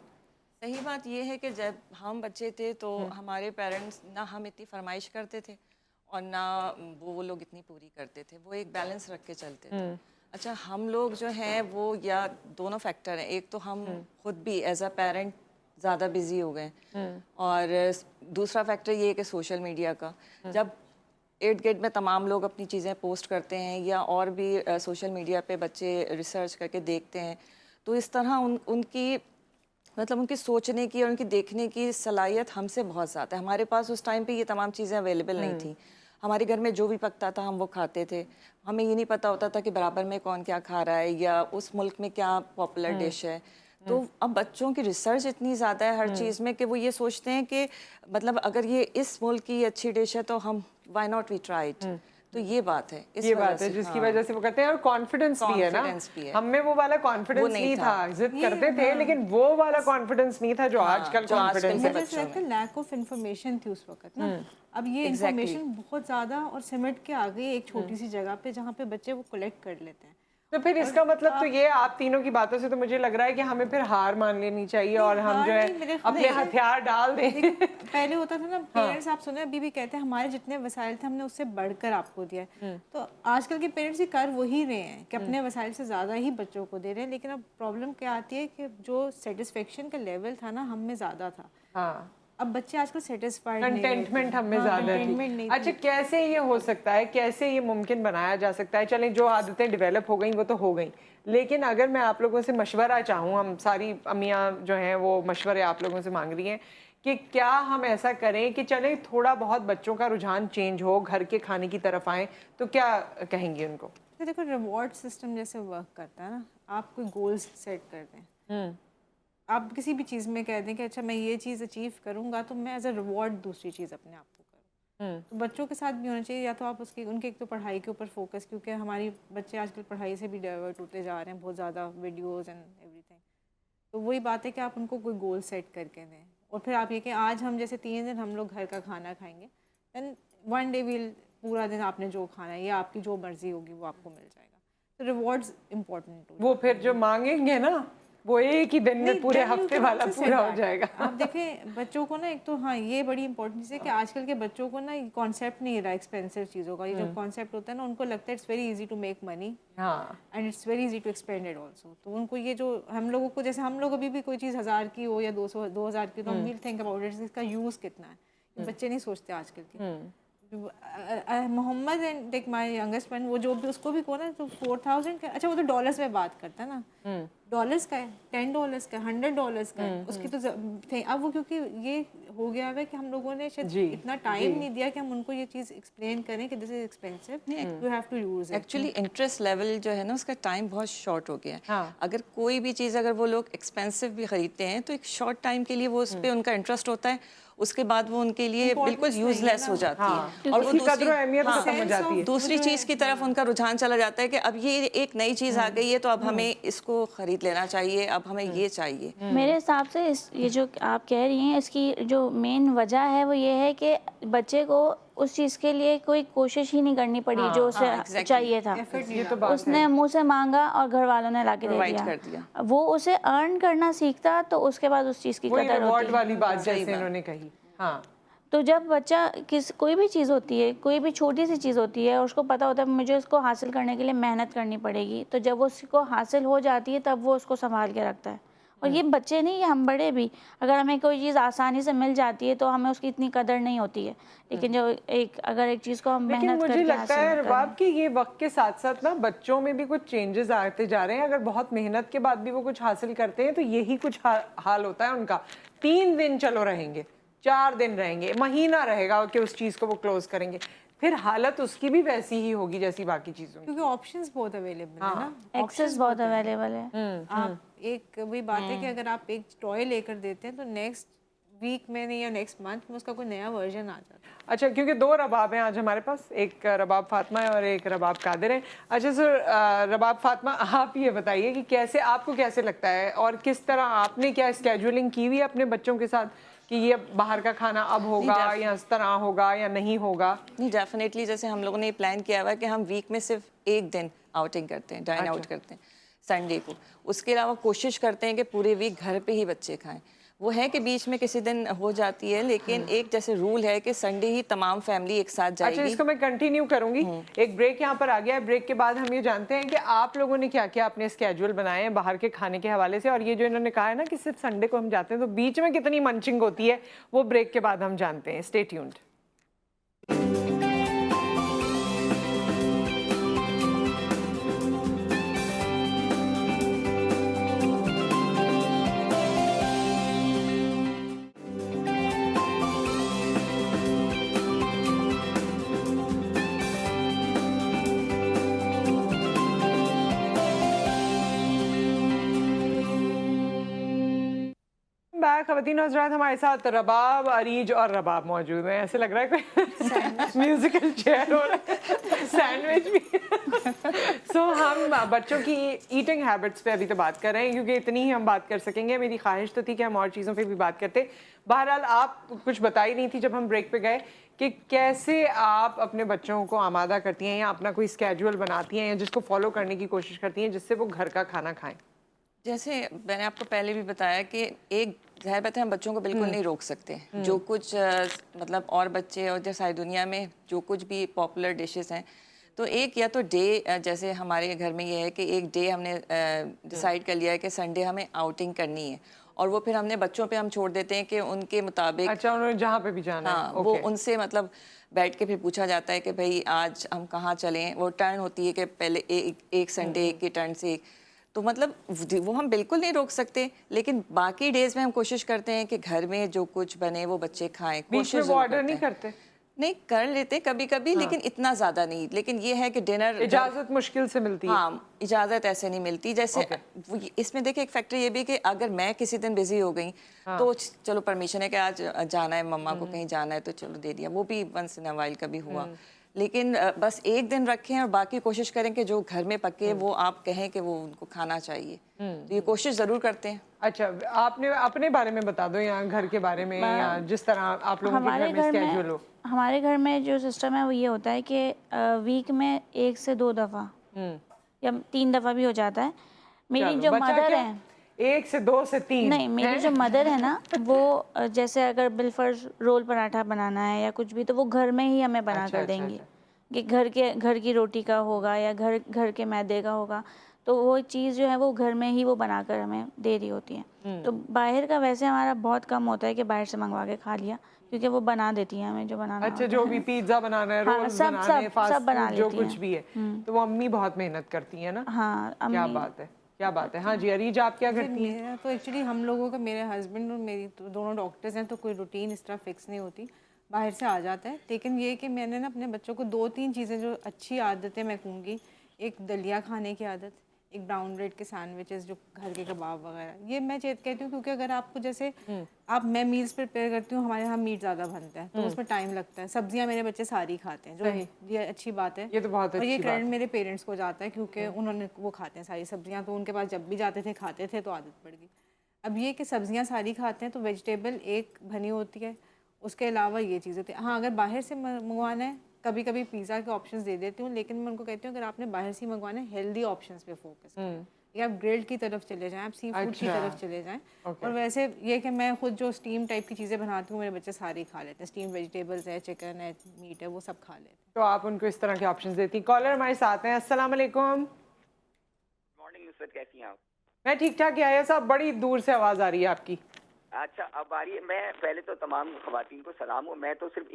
सही बात यह है कि जब हम बच्चे थे तो हमारे पेरेंट्स ना हम इतनी फरमाइश करते थे और ना वो लोग इतनी पूरी करते थे, वो एक बैलेंस रख के चलते थे। अच्छा, हम लोग जो हैं वो या दोनों फैक्टर हैं, एक तो हम खुद भी एज अ पेरेंट ज़्यादा बिजी हो गए और दूसरा फैक्टर ये है कि सोशल मीडिया का जब इर्द गिर्द में तमाम लोग अपनी चीज़ें पोस्ट करते हैं या और भी सोशल मीडिया पे बच्चे रिसर्च करके देखते हैं तो इस तरह उनकी मतलब उनकी सोचने की और उनकी देखने की सलाहियत हमसे बहुत ज़्यादा है। हमारे पास उस टाइम पे ये तमाम चीज़ें अवेलेबल नहीं थी। हमारे घर में जो भी पकता था हम वो खाते थे, हमें ये नहीं पता होता था कि बराबर में कौन क्या खा रहा है या उस मुल्क में क्या पॉपुलर डिश है। तो अब बच्चों की रिसर्च इतनी ज़्यादा है हर चीज़ में कि वो ये सोचते हैं कि मतलब अगर ये इस मुल्क की अच्छी डिश है तो हम why not we try it. तो ये बात है, ये बात है जिसकी वजह से वो करते हैं। और कॉन्फिडेंस भी है ना, हमें वो वाला कॉन्फिडेंस नहीं था, जिद करते थे लेकिन वो वाला कॉन्फिडेंस नहीं था जो आजकल कॉन्फिडेंस है बच्चों में। लैक ऑफ इन्फॉर्मेशन थी उस वक्त ना। अब ये इन्फॉर्मेशन बहुत ज़्यादा और सिमट के आ गई एक छोटी सी जगह पे जहाँ पे बच्चे वो कलेक्ट कर लेते हैं। तो फिर इसका मतलब तो ये, आप तीनों की बातों से तो मुझे लग रहा है कि हमें फिर हार मान लेनी चाहिए और हम जो है अपने हथियार डाल दें। पहले होता था ना पेरेंट्स, आप सुने अभी भी कहते हैं हमारे जितने वसाइल थे हमने उससे बढ़कर आपको दिया है। तो आजकल के पेरेंट्स ही कर वही रहे हैं कि अपने वसाइल से ज़्यादा ही बच्चों को दे रहे हैं। लेकिन अब प्रॉब्लम क्या आती है कि जो सेटिस्फेक्शन का लेवल था ना हम में ज़्यादा था। हाँ, अब बच्चे आजकल सेटिस्फाइड कंटेंटमेंट हमें ज्यादा थी। अच्छा, कैसे ये हो सकता है, कैसे ये मुमकिन बनाया जा सकता है? चलें, जो आदतें डेवलप हो गई वो तो हो गई, लेकिन अगर मैं आप लोगों से मशवरा चाहूँ, हम सारी अम्मियाँ जो हैं वो मशवरे आप लोगों से मांग रही हैं कि क्या हम ऐसा करें कि चलें थोड़ा बहुत बच्चों का रुझान चेंज हो, घर के खाने की तरफ आएँ, तो क्या कहेंगी उनको? देखो, रिवॉर्ड सिस्टम जैसे वर्क करता है ना, आप कोई गोल्स सेट करते हैं, आप किसी भी चीज़ में कह दें कि अच्छा मैं ये चीज़ अचीव करूँगा तो मैं एज अ रिवॉर्ड दूसरी चीज़ अपने आप को करूँ। तो बच्चों के साथ भी होना चाहिए, या तो आप उसके उनके एक तो पढ़ाई के ऊपर फोकस, क्योंकि हमारी बच्चे आजकल पढ़ाई से भी डाइवर्ट होते जा रहे हैं बहुत ज़्यादा, वीडियोज़ एंड एवरीथिंग। तो वही बात है कि आप उनको कोई गोल सेट करके दें, और फिर आप ये कि आज हम जैसे 3 दिन हम लोग घर का खाना खाएंगे, दैन वन डे विल पूरा दिन आपने जो खाना है या आपकी जो मर्जी होगी वो आपको मिल जाएगा। तो रिवॉर्ड्स इंपॉर्टेंट। वो फिर जो मांगेंगे ना वो एक ही दिन में पूरे हफ्ते वाला पूरा हो जाएगा। आप देखें बच्चों को ना, एक तो हाँ ये बड़ी इंपॉर्टेंट चीज़ है कि आजकल के बच्चों को ना कॉन्सेप्ट नहीं रहा एक्सपेंसिव चीज़ों का। ये जो कॉन्सेप्ट होता है ना, उनको लगता है it's very easy to make money and it's very easy to expend it also. तो उनको ये जो हम लोगों को, जैसे हम लोग अभी भी कोई चीज़ 1000 की हो या 200 2000 की, तो हम विल थिंक अबाउट इट, इसका यूज़ कितना है। बच्चे नहीं सोचते आजकल के। Mohammed and like my youngest one, वो जो भी उसको भी कहो ना तो 4000 का, अच्छा वो तो डॉलर्स में बात करता है ना, डॉलर्स का है, $10 का, $100 का है, उसकी तो अब वो क्योंकि ये हो गया है कि हम लोगों ने शायद इतना टाइम नहीं दिया कि हम उनको ये चीज़ एक्सप्लेन करें कि this is expensive, you have to use it. Actually interest level जो है ना उसका टाइम बहुत शॉर्ट हो गया है। अगर कोई भी चीज़ अगर वो लोग एक्सपेंसिव भी खरीदते हैं तो एक शॉर्ट टाइम के लिए वो उस पर उनका इंटरेस्ट होता है, उसके बाद वो उनके लिए बिल्कुल यूजलेस हो जाती है और वो दूसरी चीज़ की तरफ उनका रुझान चला जाता है कि अब ये एक नई चीज़ आ गई है तो अब हमें इसको खरीद लेना चाहिए, अब हमें ये चाहिए। मेरे हिसाब से ये जो आप कह रही हैं इसकी जो मेन वजह है वो ये है कि बच्चे को उस चीज़ के लिए कोई कोशिश ही नहीं करनी पड़ी जो उसे चाहिए था। उसने मुंह से मांगा और घर वालों ने लाके दे दिया। वो उसे अर्न करना सीखता तो उसके बाद उस चीज़ की कदर होती वाली बात जैसे इन्होंने कही। हाँ, तो जब बच्चा कोई भी चीज़ होती है, कोई भी छोटी सी चीज़ होती है और उसको पता होता है मुझे उसको हासिल करने के लिए मेहनत करनी पड़ेगी, तो जब वो उसको हासिल हो जाती है तब वो उसको संभाल के रखता है। और ये बच्चे नहीं, ये हम बड़े भी, अगर हमें कोई चीज़ आसानी से मिल जाती है तो हमें उसकी इतनी कदर नहीं होती है, लेकिन जो अगर एक चीज़ को हम मेहनत करके मुझे लगता है रबाब कि ये वक्त के साथ साथ ना बच्चों में भी कुछ चेंजेस आते जा रहे हैं। अगर बहुत मेहनत के बाद भी वो कुछ हासिल करते हैं तो यही कुछ हाल होता है उनका। 3 दिन चलो रहेंगे, 4 दिन रहेंगे, महीना रहेगा कि उस चीज़ को वो क्लोज करेंगे, फिर हालत उसकी भी वैसी ही होगी जैसी बाकी चीज़ों की, क्योंकि ऑप्शंस बहुत अवेलेबल है ना, एक्सेस बहुत अवेलेबल है। आप एक वही बात है कि अगर आप एक टॉय लेकर देते हैं तो नेक्स्ट वीक में नहीं या नेक्स्ट मंथ में उसका कोई नया वर्जन आ जाता है। अच्छा, क्योंकि 2 रबाब हैं आज हमारे पास, एक रबाब फातिमा है और एक रबाब कादिर है। अच्छा सर, रबाब फातिमा आप ये बताइए कि कैसे आपको कैसे लगता है और किस तरह आपने क्या स्केड्यूलिंग की हुई है अपने बच्चों के साथ कि ये बाहर का खाना अब होगा या इस तरह होगा या नहीं होगा? नहीं, डेफिनेटली जैसे हम लोगों ने प्लान किया हुआ है कि हम वीक में सिर्फ एक दिन आउटिंग करते हैं, डाइन आउट करते हैं संडे को। उसके अलावा कोशिश करते हैं कि पूरे वीक घर पे ही बच्चे खाएं। वो है कि बीच में किसी दिन हो जाती है, लेकिन एक जैसे रूल है कि संडे ही तमाम फैमिली एक साथ जाएगी। अच्छा, इसको मैं कंटिन्यू करूंगी। एक ब्रेक यहाँ पर आ गया है। ब्रेक के बाद हम ये जानते हैं कि आप लोगों ने क्या क्या अपने स्केड्यूल बनाए हैं बाहर के खाने के हवाले से, और ये जो इन्होंने कहा है ना कि सिर्फ संडे को हम जाते हैं, तो बीच में कितनी मंचिंग होती है वो ब्रेक के बाद हम जानते हैं। Stay tuned. ख़वातीन हज़रात, हमारे साथ रबाब, अरीज और रबाब मौजूद हैं। ऐसे लग रहा है कोई म्यूजिकल चेयर हो रहा है, सैंडविच भी। सो हम बच्चों की ईटिंग हैबिट्स पे अभी तो बात कर रहे हैं क्योंकि इतनी ही हम बात कर सकेंगे। मेरी ख्वाहिश तो थी कि हम और चीज़ों पे भी बात करते। बहरहाल आप कुछ बता ही नहीं थी जब हम ब्रेक पे गए कि कैसे आप अपने बच्चों को आमादा करती हैं या अपना कोई स्केड्यूल बनाती हैं या जिसको फॉलो करने की कोशिश करती हैं जिससे वो घर का खाना खाएं। जैसे मैंने आपको पहले भी बताया कि एक ज़ाहिर बात है हम बच्चों को बिल्कुल नहीं रोक सकते। जो कुछ मतलब और बच्चे और सारी दुनिया में जो कुछ भी पॉपुलर डिशेस हैं, तो एक या तो डे, जैसे हमारे घर में ये है कि एक डे हमने डिसाइड कर लिया है कि संडे हमें आउटिंग करनी है, और वो फिर हमने बच्चों पे हम छोड़ देते हैं कि उनके मुताबिक, अच्छा उन्होंने जहाँ पे भी जाना हाँ, है, वो उनसे मतलब बैठ के फिर पूछा जाता है कि भाई आज हम कहाँ चलें। वो टर्न होती है कि पहले एक संडे एक की टर्न से, तो मतलब वो हम बिल्कुल नहीं रोक सकते, लेकिन बाकी डेज में हम कोशिश करते हैं कि घर में जो कुछ बने वो बच्चे खाएं। बीच में वो ऑर्डर नहीं करते? नहीं कर लेते कभी कभी, लेकिन इतना ज्यादा नहीं। लेकिन ये है कि डिनर इजाजत मुश्किल से मिलती है। हाँ, इजाजत ऐसे नहीं मिलती। जैसे इसमें देखिए एक फैक्टर ये भी कि अगर मैं किसी दिन बिजी हो गई तो चलो परमिशन है कि आज जाना है मम्मा को कहीं जाना है तो चलो दे दिया, वो भी वंस इन अ वाइल कभी हुआ। लेकिन बस एक दिन रखें और बाकी कोशिश करें कि जो घर में पके वो आप कहें कि वो उनको खाना चाहिए, तो ये कोशिश जरूर करते हैं। अच्छा, आपने अपने बारे में बता दो, यहाँ घर के बारे में या जिस तरह आप लोगों के घर में स्केड्यूल हो। हमारे घर में जो सिस्टम है वो ये होता है कि वीक में 1 से 2 दफ़ा या 3 दफ़ा भी हो जाता है। मेरी जो मदर है 1 से 2 से 3 नहीं, मेरी जो मदर है ना वो जैसे अगर बिलफर्ज रोल पराठा बनाना है या कुछ भी तो वो घर में ही हमें बना कर देंगी कि घर की रोटी का होगा या घर के मैदे का होगा, तो वो चीज़ जो है वो घर में ही वो बनाकर हमें दे रही होती है। तो बाहर का वैसे हमारा बहुत कम होता है कि बाहर से मंगवा के खा लिया, क्योंकि वो बना देती है हमें जो बनाना। अच्छा, जो भी पिज्जा बनाना है, रोल्स बनाने हैं, फास्ट फूड जो कुछ भी है, तो वो अम्मी बहुत मेहनत करती है ना। हाँ, क्या बात है, क्या बात है। हाँ जी अरीज, आप क्या करती हैं? मेरा तो एक्चुअली हम लोगों का, मेरे हस्बैंड और मेरी तो दोनों डॉक्टर्स हैं, तो कोई रूटीन इस तरह फिक्स नहीं होती, बाहर से आ जाता है। लेकिन ये कि मैंने ना अपने बच्चों को 2-3 चीज़ें जो अच्छी आदतें मैं कहूँगी, एक दलिया खाने की आदत, एक ब्राउन ब्रेड के सैंडविचेस, जो घर के कबाब वगैरह, ये मैं कहती हूँ क्योंकि अगर आपको जैसे मैं मील्स प्रिपेयर करती हूँ, हमारे यहाँ मीट ज़्यादा बनता है तो उसमें टाइम लगता है। सब्जियाँ मेरे बच्चे सारी खाते हैं, जो ये अच्छी बात है। ये तो बहुत और ये अच्छी क्रेडिट मेरे पेरेंट्स को जाता है क्योंकि उन्होंने वो खाते हैं सारी सब्जियाँ, तो उनके पास जब भी जाते थे खाते थे तो आदत पड़ गई। अब ये कि सब्जियाँ सारी खाते हैं तो वेजिटेबल एक बनी होती है, उसके अलावा ये चीज़ होती है। हाँ, अगर बाहर से मंगवाना है, कभी कभी पिज़्ज़ा के ऑप्शंस दे देती हूँ, लेकिन मैं उनको कहती हूँ अगर आपने बाहर से मंगवाना है हेल्दी ऑप्शंस पे फोकस करें, या आप ग्रिल्ड की तरफ चले जाएं, आप सी फूड की तरफ चले जाएं। और वैसे ये कि मैं खुद जो स्टीम टाइप की चीज़ें बनाती हूँ, मेरे बच्चे सारे खा लेते हैं। स्टीम वेजिटेबल्स है, चिकन है, मीट है, वो सब खा लेते हैं। तो आप उनको इस तरह के ऑप्शंस देती हैं। कॉलर हमारे साथ हैं, अस्सलाम वालेकुम। मॉर्निंग नुसरत, कैसी हैं आप? मैं ठीक ठाक। आया साहब, बड़ी दूर से आवाज़ आ रही है आपकी। अच्छा, अब आ रही है। मैं पहले तो तमाम खवातीन को सलाम हूँ। मैं तो सिर्फ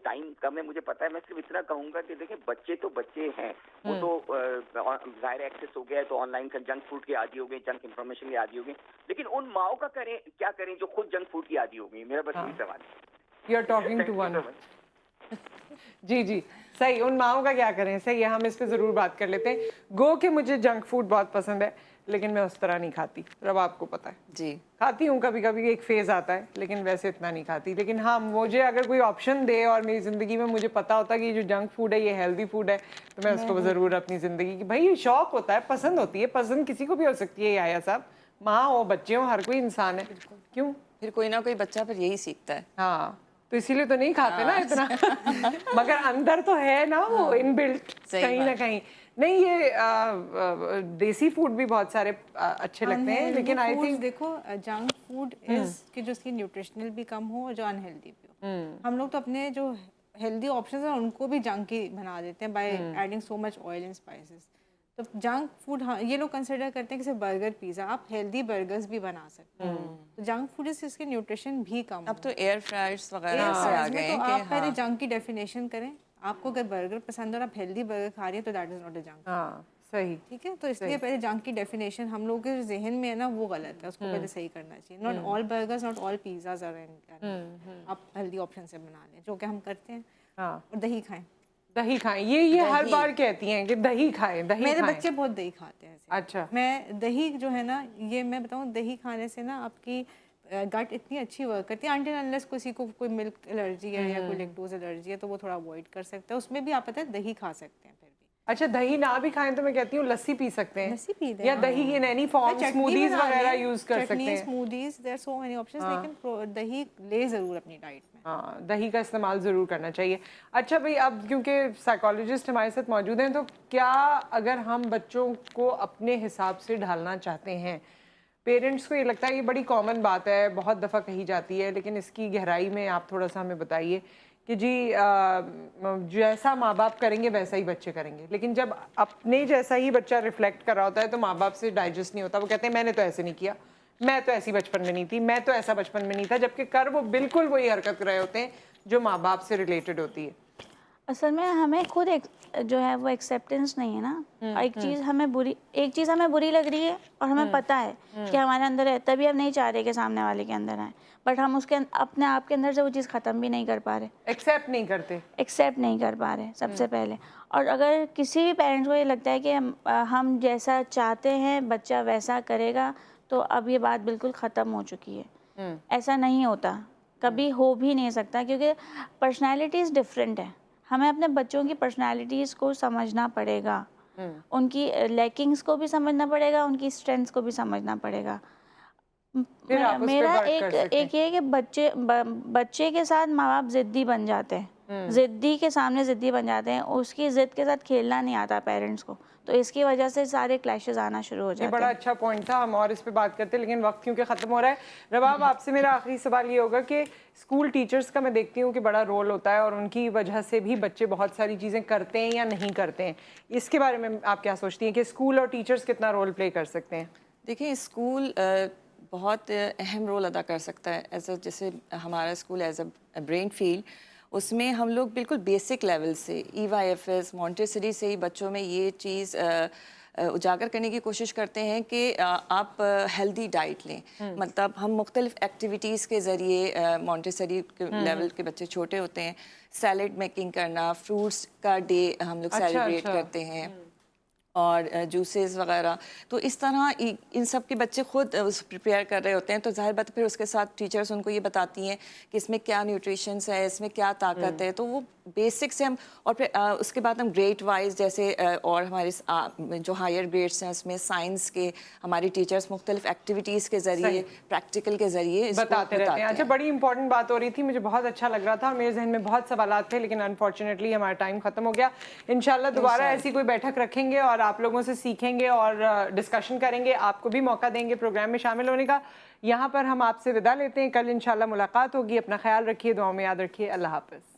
टाइम कम है, मुझे पता है, मैं सिर्फ इतना कहूँगा कि देखें, बच्चे तो बच्चे हैं, वो तो ज़ाहिर एक्सेस हो गया है, तो ऑनलाइन का जंक फूड के आदी हो गए, जंक इन्फॉर्मेशन के आदी हो गए। लेकिन उन माओ का करें, क्या करें जो खुद जंक फूड की आदी हो गई? मेरा बस यही सवाल है। You are talking to one. जी जी, सही। उन माओ का क्या करें, सही है, हम इस पे ज़रूर बात कर लेते हैं। गो कि मुझे जंक फूड बहुत पसंद है, लेकिन मैं उस तरह नहीं खाती। रब आपको पता है जी, खाती हूँ कभी कभी, एक फेज़ आता है, लेकिन वैसे इतना नहीं खाती। लेकिन हाँ, मुझे अगर कोई ऑप्शन दे और मेरी ज़िंदगी में मुझे पता होता कि ये जो जंक फूड है ये हेल्दी फूड है, तो मैं उसको ज़रूर अपनी ज़िंदगी की, भाई शौक होता है, पसंद होती है, पसंद किसी को भी हो सकती है। आया साहब, माँ हो, बच्चे हो, हर कोई इंसान है, क्यों? फिर कोई ना कोई बच्चा फिर यही सीखता है। हाँ, तो इसीलिए तो नहीं खाते ना इतना। मगर अंदर तो है ना वो इनबिल्ट कहीं ना कहीं। नहीं, ये देसी फूड भी बहुत सारे अच्छे लगते हैं, लेकिन आई थिंक देखो जंक फूड इज कि जो उसकी न्यूट्रिशनल भी कम हो और जो अनहेल्दी भी हो। हम लोग तो अपने जो हेल्दी ऑप्शंस हैं उनको भी जंकी बना देते हैं by adding so much oil and spices. तो जंक फूड, हाँ, ये लोग कंसिडर करते हैं कि सिर्फ बर्गर पिज़्ज़ा, आप हेल्दी बर्गर्स भी बना सकते हैं। तो जंक फूड से इसके न्यूट्रिशन भी कम। अब तो एयर फ्रायर्स वगैरह से आ गए हैं तो कि आप पहले जंक की डेफिनेशन करें। आपको अगर बर्गर पसंद है और आप हेल्दी बर्गर खा रही हैं तो that is not a junk. हाँ, सही, ठीक है। तो इसलिए पहले जंक की डेफिनेशन हम लोगों के जहन में है ना, वो गलत है, उसको पहले सही करना चाहिए। Not all burgers, not all pizzas are आप हेल्दी ऑप्शन से बना लें, जो कि हम करते हैं। हाँ, और दही खाएं, दही खाएं, ये हर बार कहती हैं कि दही खाएं, दही मेरे खाएं। बच्चे बहुत दही खाते हैं ऐसे। अच्छा, मैं दही जो है ना, ये मैं बताऊँ, दही खाने से ना आपकी गट इतनी अच्छी वर्क करती है। अनटिल अनलेस किसी को कोई मिल्क एलर्जी है या कोई लैक्टोज एलर्जी है तो वो थोड़ा अवॉइड कर सकता है। उसमें भी आप पता है दही खा सकते हैं। फिर भी अच्छा, दही ना भी खाएं तो मैं कहती हूँ लस्सी पी सकते हैं, लस्सी पी दें, या दही इन एनी फॉर्म, स्मूदीज वगैरह यूज कर सकते हैं। Smoothies, there so many options, लेकिन दही ले जरूर अपनी डाइट में। हाँ, दही का इस्तेमाल ज़रूर करना चाहिए। अच्छा भाई, अब क्योंकि साइकोलॉजिस्ट हमारे साथ मौजूद हैं, तो क्या अगर हम बच्चों को अपने हिसाब से ढालना चाहते हैं, पेरेंट्स को ये लगता है, ये बड़ी कॉमन बात है, बहुत दफ़ा कही जाती है, लेकिन इसकी गहराई में आप थोड़ा सा हमें बताइए कि जी जैसा माँ बाप करेंगे वैसा ही बच्चे करेंगे, लेकिन जब अपने जैसा ही बच्चा रिफ्लेक्ट कर रहा होता है तो माँ बाप से डाइजेस्ट नहीं होता। वो कहते हैं मैंने तो ऐसे नहीं किया, मैं तो ऐसी बचपन में नहीं थी, मैं तो ऐसा बचपन में नहीं था, जबकि कर वो बिल्कुल वही हरकत कर रहे होते हैं जो माँ बाप से रिलेटेड होती है। असल में हमें खुद जो है वो एक्सेप्टेंस नहीं है ना। एक चीज़ हमें बुरी लग रही है और हमें पता है कि हमारे अंदर है, तभी हम नहीं चाह रहे कि सामने वाले के अंदर आए, बट हम उसके अपने आप के अंदर से वो चीज़ ख़त्म भी नहीं कर पा रहे, एक्सेप्ट नहीं कर पा रहे सबसे पहले। और अगर किसी भी पेरेंट्स को ये लगता है कि हम जैसा चाहते हैं बच्चा वैसा करेगा, तो अब ये बात बिल्कुल ख़त्म हो चुकी है। ऐसा नहीं होता, कभी हो भी नहीं सकता, क्योंकि पर्सनैलिटीज़ डिफरेंट है। हमें अपने बच्चों की पर्सनैलिटीज़ को समझना पड़ेगा, उनकी लैकिंग्स को भी समझना पड़ेगा, उनकी स्ट्रेंथ्स को भी समझना पड़ेगा। मेरा एक ये है कि बच्चे के साथ माँ बाप ज़िद्दी बन जाते हैं, ज़िद्दी के सामने ज़िद्दी बन जाते हैं, उसकी ज़िद के साथ खेलना नहीं आता पेरेंट्स को, तो इसकी वजह से सारे क्लैशेस आना शुरू हो जाते हैं। बड़ा अच्छा पॉइंट था, हम और इस पे बात करते हैं, लेकिन वक्त क्योंकि ख़त्म हो रहा है। रबाब, आपसे मेरा आखिरी सवाल ये होगा कि स्कूल टीचर्स का मैं देखती हूँ कि बड़ा रोल होता है और उनकी वजह से भी बच्चे बहुत सारी चीज़ें करते हैं या नहीं करते हैं। इसके बारे में आप क्या सोचती हैं कि स्कूल और टीचर्स कितना रोल प्ले कर सकते हैं? देखिए, स्कूल बहुत अहम रोल अदा कर सकता है। जैसे हमारा school as a brain field, उसमें हम लोग बिल्कुल बेसिक लेवल से EYFS मॉन्टेसरी से ही बच्चों में ये चीज़ उजागर करने की कोशिश करते हैं कि आप हेल्दी डाइट लें। मतलब हम मुख्तलिफ एक्टिविटीज़ के ज़रिए, मॉन्टेसरी लेवल के बच्चे छोटे होते हैं, सैलड मेकिंग करना, फ्रूट्स का डे हम लोग सेलिब्रेट करते हैं, और जूसेस वगैरह। तो इस तरह इन सब के बच्चे खुद प्रिपेयर कर रहे होते हैं, तो जाहिर बात फिर उसके साथ टीचर्स उनको ये बताती हैं कि इसमें क्या न्यूट्रिशंस है, इसमें क्या ताकत है। तो वो बेसिक से हम, और फिर उसके बाद हम ग्रेड वाइज जैसे और हमारे जो हायर ग्रेड्स हैं उसमें साइंस के हमारे टीचर्स मुख्तलिफ एक्टिविटीज़ के ज़रिए, प्रैक्टिकल के ज़रिए बताते रहते हैं। अच्छा, बड़ी इंपॉर्टेंट बात हो रही थी, मुझे बहुत अच्छा लग रहा था, मेरे जहन में बहुत सवालात थे, लेकिन अनफॉर्चुनेटली हमारा टाइम ख़त्म हो गया। इंशाल्लाह दोबारा ऐसी कोई बैठक रखेंगे और आप लोगों से सीखेंगे और डिस्कशन करेंगे, आपको भी मौका देंगे प्रोग्राम में शामिल होने का। यहाँ पर हम आपसे विदा लेते हैं, कल इंशाल्लाह मुलाकात होगी। अपना ख्याल रखिए, दुआ में याद रखिए। अल्लाह हाफ़िज़।